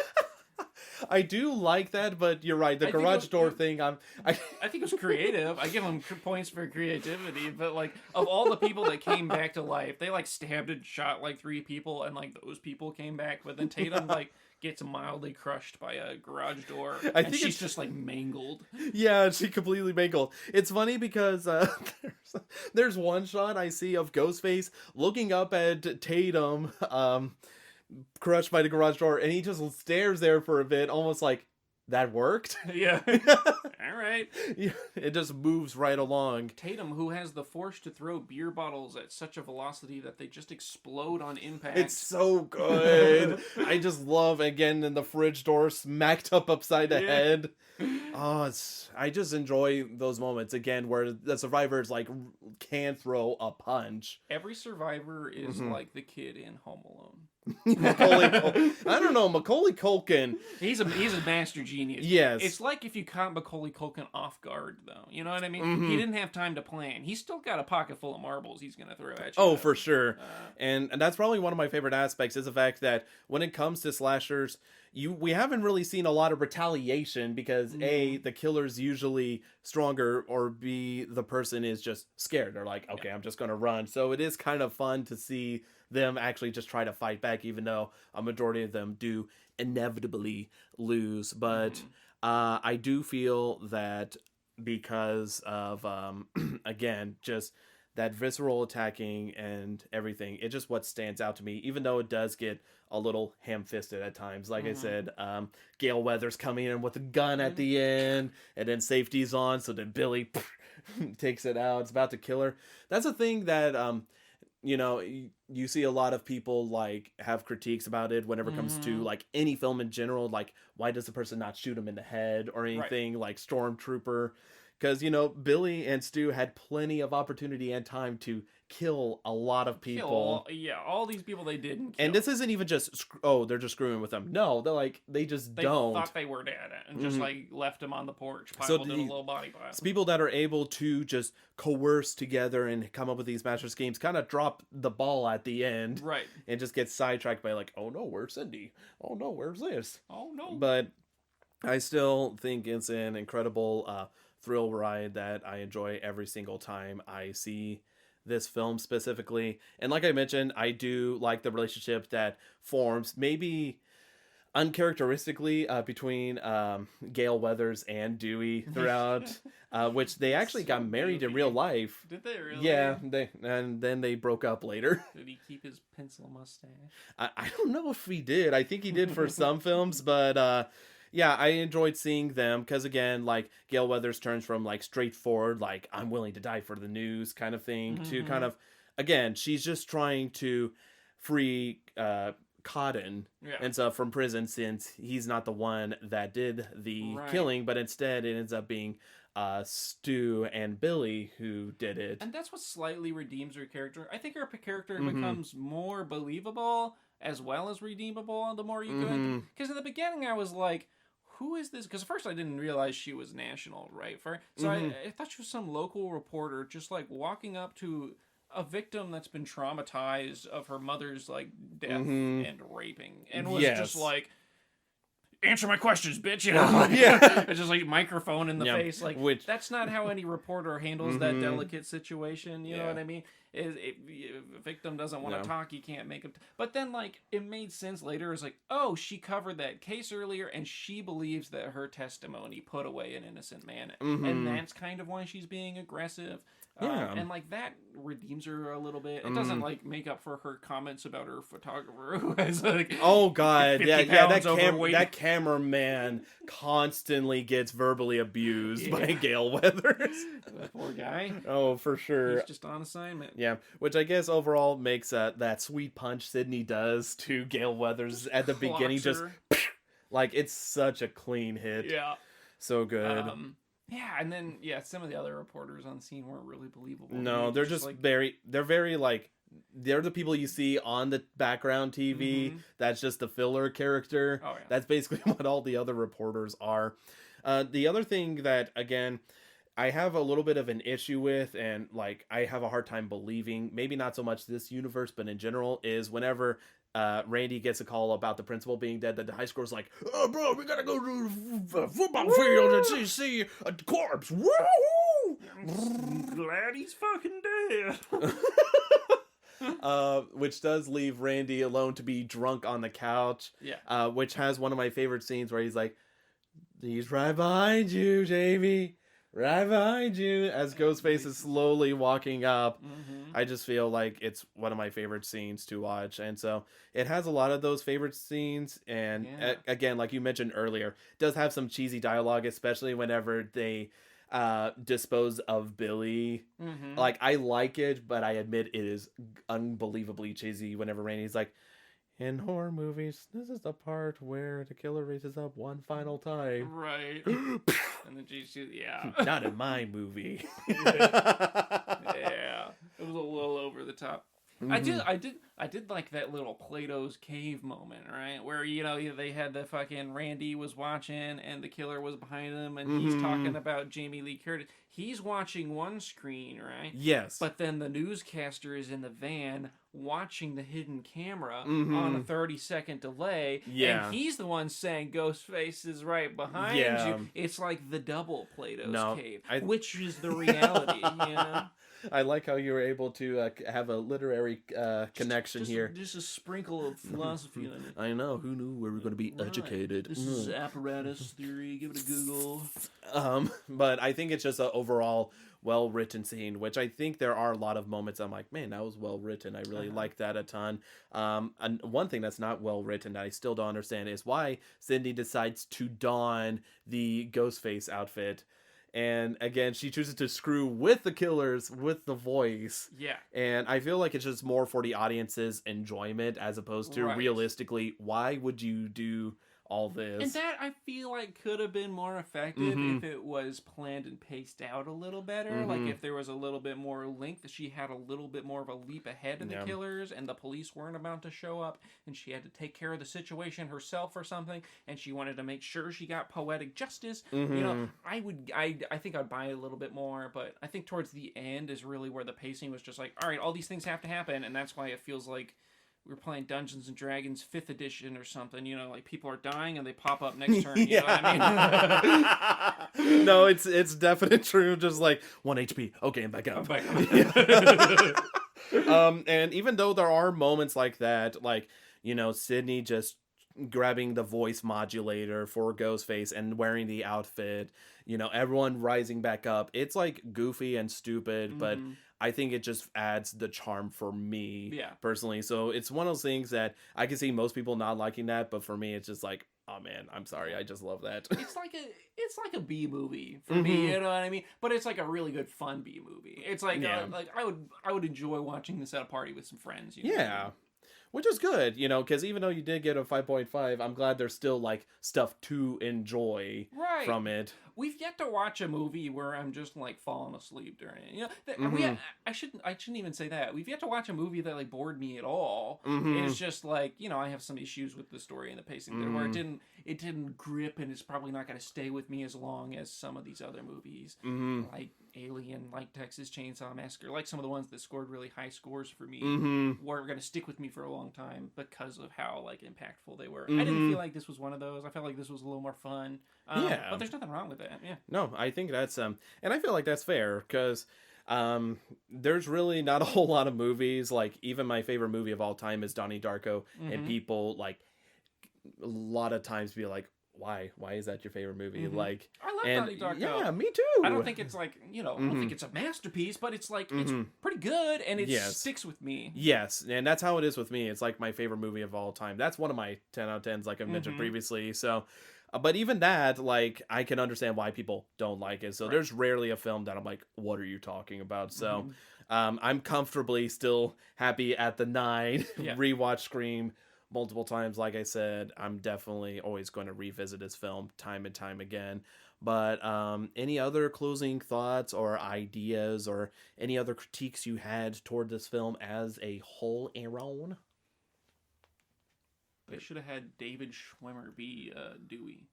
I do like that, but you're right. The garage door thing, I think it was creative. I give them points for creativity, but like of all the people that came back to life, they like stabbed and shot like 3 people, and like those people came back. But then Tatum like gets mildly crushed by a garage door, and she's just like mangled. Yeah, she completely mangled. It's funny because there's one shot I see of Ghostface looking up at Tatum, crushed by the garage door, and he just stares there for a bit, almost like, that worked? Yeah. All right. Yeah, it just moves right along. Tatum, who has the force to throw beer bottles at such a velocity that they just explode on impact. It's so good. I just love, again, in the fridge door smacked up upside the head. Oh, I just enjoy those moments, again, where the survivors like can throw a punch. Every survivor is like the kid in Home Alone. I don't know, Macaulay Culkin. He's a master genius. Yes. It's like if you caught Macaulay Culkin off guard, though. You know what I mean? He didn't have time to plan. He's still got a pocket full of marbles he's going to throw at you. Oh, for sure. And that's probably one of my favorite aspects, is the fact that when it comes to slashers, we haven't really seen a lot of retaliation, because A, the killer's usually stronger, or B, the person is just scared. They're like, okay, I'm just going to run. So it is kind of fun to see them actually just try to fight back, even though a majority of them do inevitably lose. But I do feel that because of, again, just that visceral attacking and everything, it's just what stands out to me, even though it does get a little ham-fisted at times. Like I said, Gale Weathers coming in with a gun at the end, and then safety's on, so then Billy takes it out. It's about to kill her. That's a thing that, you know, you see a lot of people like have critiques about it whenever it comes to like any film in general. Like, why does the person not shoot him in the head or anything, like Stormtrooper? Because, you know, Billy and Stu had plenty of opportunity and time to kill a lot of people. All these people they didn't kill. And this isn't even just, they're just screwing with them. No, they just don't. They thought they were dead and just like left him on the porch, piled in a little body pile. It's people that are able to just coerce together and come up with these master schemes kind of drop the ball at the end. Right. And just get sidetracked by like, oh no, where's Cindy? Oh no, where's this? Oh no. But I still think it's an incredible thrill ride that I enjoy every single time I see this film specifically. And like I mentioned, I do like the relationship that forms, maybe uncharacteristically, between Gale Weathers and Dewey throughout, which they actually got married in real life. Did they really? Yeah, and then they broke up later. Did he keep his pencil mustache? I don't know if he did. I think he did for some films, but yeah, I enjoyed seeing them because, again, like, Gale Weathers turns from, like, straightforward, like, I'm willing to die for the news kind of thing to kind of, again, she's just trying to free Cotton and stuff from prison, since he's not the one that did the killing, but instead it ends up being Stu and Billy who did it. And that's what slightly redeems her character. I think her character becomes more believable as well as redeemable the more you go into. Because in the beginning I was like, who is this? Because at first I didn't realize she was national, right? So I thought she was some local reporter just like walking up to a victim that's been traumatized of her mother's like death and raping, and was just like, answer my questions, bitch, you know? It's just like microphone in the face. Like, that's not how any reporter handles that delicate situation, you know what I mean? if a victim doesn't want to No. talk, you can't make him. But then, like, it made sense later. It's like, oh, she covered that case earlier, and she believes that her testimony put away an innocent man, and that's kind of why she's being aggressive. Yeah. And like that redeems her a little bit. It doesn't like make up for her comments about her photographer who has like Oh god, 50 yeah, pounds overweight. that cameraman constantly gets verbally abused by Gale Weathers. That poor guy. Oh, for sure. He's just on assignment. Yeah, which I guess overall makes that sweet punch Sydney does to Gale Weathers at the beginning Clocks just her. like it's such a clean hit. Yeah. So good. Yeah, and then some of the other reporters on scene weren't really believable. No, they're just like very like they're the people you see on the background TV. That's just the filler character. Oh, yeah. That's basically what all the other reporters are. The other thing that, again, I have a little bit of an issue with, and like I have a hard time believing, maybe not so much this universe, but in general, is whenever Randy gets a call about the principal being dead, that the high school's like, oh bro, we gotta go to the football field and see a corpse. Woo! I'm glad he's fucking dead. Which does leave Randy alone to be drunk on the couch. Yeah. Which has one of my favorite scenes where he's like, he's right behind you, Jamie. Right behind you. As Ghostface is slowly walking up. I just feel like it's one of my favorite scenes to watch. And so it has a lot of those favorite scenes. And again, like you mentioned earlier, it does have some cheesy dialogue, especially whenever they dispose of Billy. Like, I like it, but I admit it is unbelievably cheesy whenever Randy's like, in horror movies, this is the part where the killer raises up one final time. Right. And then Not in my movie. Yeah. It was a little over the top. I did like that little Plato's cave moment, right? Where, they had the fucking Randy was watching and the killer was behind him and he's talking about Jamie Lee Curtis. He's watching one screen, right? Yes. But then the newscaster is in the van watching the hidden camera on a 30-second delay. Yeah. And he's the one saying Ghostface is right behind you. It's like the double Plato's cave, which is the reality, I like how you were able to have a literary connection here. Just a sprinkle of philosophy on it. I know. Who knew we were going to be educated? This is apparatus theory. Give it a Google. But I think it's just an overall well-written scene, which I think there are a lot of moments I'm like, man, that was well-written. I really like that a ton. And one thing that's not well-written that I still don't understand is why Sydney decides to don the Ghostface outfit. And again, she chooses to screw with the killers with the voice. Yeah. And I feel like it's just more for the audience's enjoyment as opposed to realistically, why would you do all this? And that, I feel like, could have been more effective if it was planned and paced out a little better. Like, if there was a little bit more length, she had a little bit more of a leap ahead of the killers, and the police weren't about to show up, and she had to take care of the situation herself or something, and she wanted to make sure she got poetic justice. I think I'd buy a little bit more, but I think towards the end is really where the pacing was just like, all right, all these things have to happen, and that's why it feels like we're playing Dungeons and Dragons 5th edition or something, like people are dying and they pop up next turn. You know what I mean? No, it's definitely true. Just like 1 HP. Okay, I'm back up. And even though there are moments like that, like, Sydney just grabbing the voice modulator for Ghostface and wearing the outfit, everyone rising back up. It's like goofy and stupid, but I think it just adds the charm for me personally. So it's one of those things that I can see most people not liking that, but for me, it's just like, oh man, I'm sorry, I just love that. It's like a B movie for me, you know what I mean? But it's like a really good fun B movie. It's like I would enjoy watching this at a party with some friends. Which is good, because even though you did get a 5.5, I'm glad there's still like stuff to enjoy from it. We've yet to watch a movie where I'm just like falling asleep during it. I shouldn't even say that. We've yet to watch a movie that like bored me at all. It's just like, I have some issues with the story and the pacing there where it didn't grip, and it's probably not going to stay with me as long as some of these other movies, like Alien, like Texas Chainsaw Massacre, like some of the ones that scored really high scores for me, were going to stick with me for a long time because of how like impactful they were. I didn't feel like this was one of those. I felt like this was a little more fun. But there's nothing wrong with that. Yeah. No, I think that's and I feel like that's fair because There's really not a whole lot of movies. Like, even my favorite movie of all time is Donnie Darko, and people like a lot of times be like, why is that your favorite movie? Like, I love Donnie Darko. Yeah, me too. I don't think it's like, I don't think it's a masterpiece, but it's like, it's pretty good, and it sticks with me. Yes, and that's how it is with me. It's like my favorite movie of all time. That's one of my 10 out of 10s, like I mentioned previously. So, but even that, like, I can understand why people don't like it. So there's rarely a film that I'm like, what are you talking about? So I'm comfortably still happy at the 9. Rewatch Scream multiple times. Like I said, I'm definitely always going to revisit this film time and time again. But any other closing thoughts or ideas or any other critiques you had toward this film as a whole, Aaron? They should have had David Schwimmer be Dewey.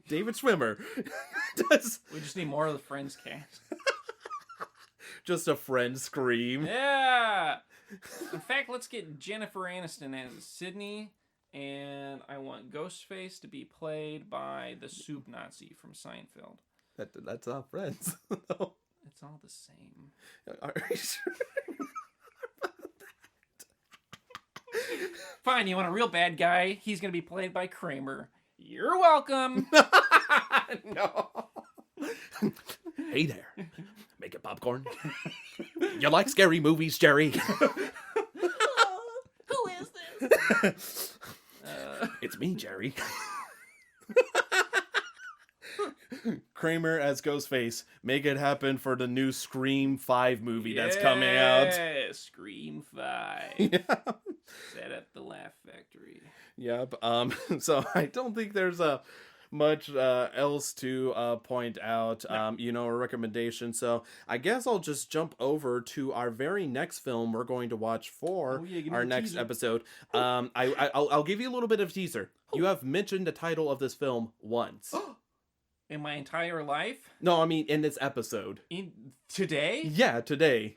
David Schwimmer. We just need more of the Friends cast. Just a friend scream. Yeah! In fact, let's get Jennifer Aniston as Sydney, and I want Ghostface to be played by the soup Nazi from Seinfeld. That's not Friends. No. It's all the same. Are you sure? Fine, you want a real bad guy? He's going to be played by Kramer. You're welcome. No. Hey there. Making popcorn? You like scary movies, Jerry? Who is this? It's me, Jerry. Kramer as Ghostface. Make it happen for the new Scream 5 movie that's coming out. Scream 5. Yeah. Set up the Laugh Factory. Yep. So I don't think there's much else to point out, a recommendation. So I guess I'll just jump over to our very next film we're going to watch for our next episode. I'll give you a little bit of teaser. You have mentioned the title of this film once. In my entire life? No, I mean in this episode. Today? Yeah, today.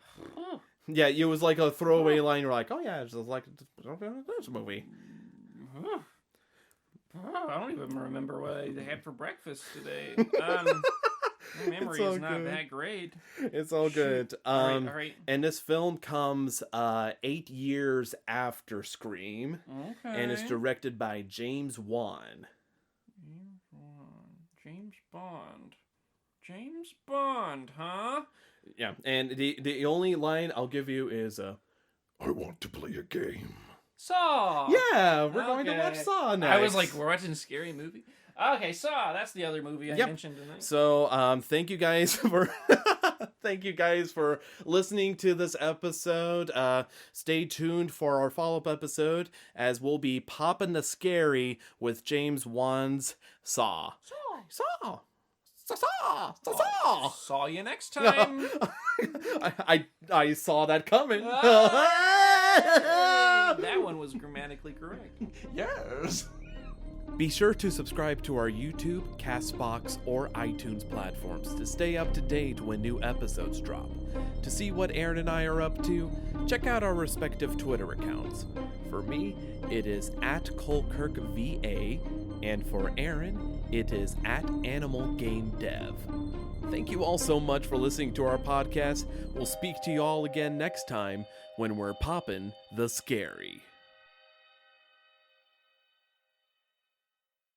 Yeah, it was like a throwaway line. You're like, oh yeah, it's just like this movie. I don't even remember what I had for breakfast today. My memory is not that great. It's all good. All right. And this film comes 8 years after Scream. Okay. And it's directed by James Wan. James Bond, huh? Yeah, and the only line I'll give you is, I want to play a game. Saw! Yeah, we're going to watch Saw next. I was like, we're watching a scary movie? Okay, Saw, that's the other movie I mentioned tonight. So, thank you guys for... Thank you guys for listening to this episode. Stay tuned for our follow-up episode, as we'll be Poppin the Scary with James Wan's Saw. Saw! Saw you next time. I saw that coming. That one was grammatically correct. Yes. Be sure to subscribe to our YouTube, Castbox, or iTunes platforms to stay up to date when new episodes drop. To see what Aaron and I are up to, check out our respective Twitter accounts. For me, it is @ColeKirkVA, and for Aaron, it is @AnimalGameDev. Thank you all so much for listening to our podcast. We'll speak to you all again next time when we're poppin' the scary.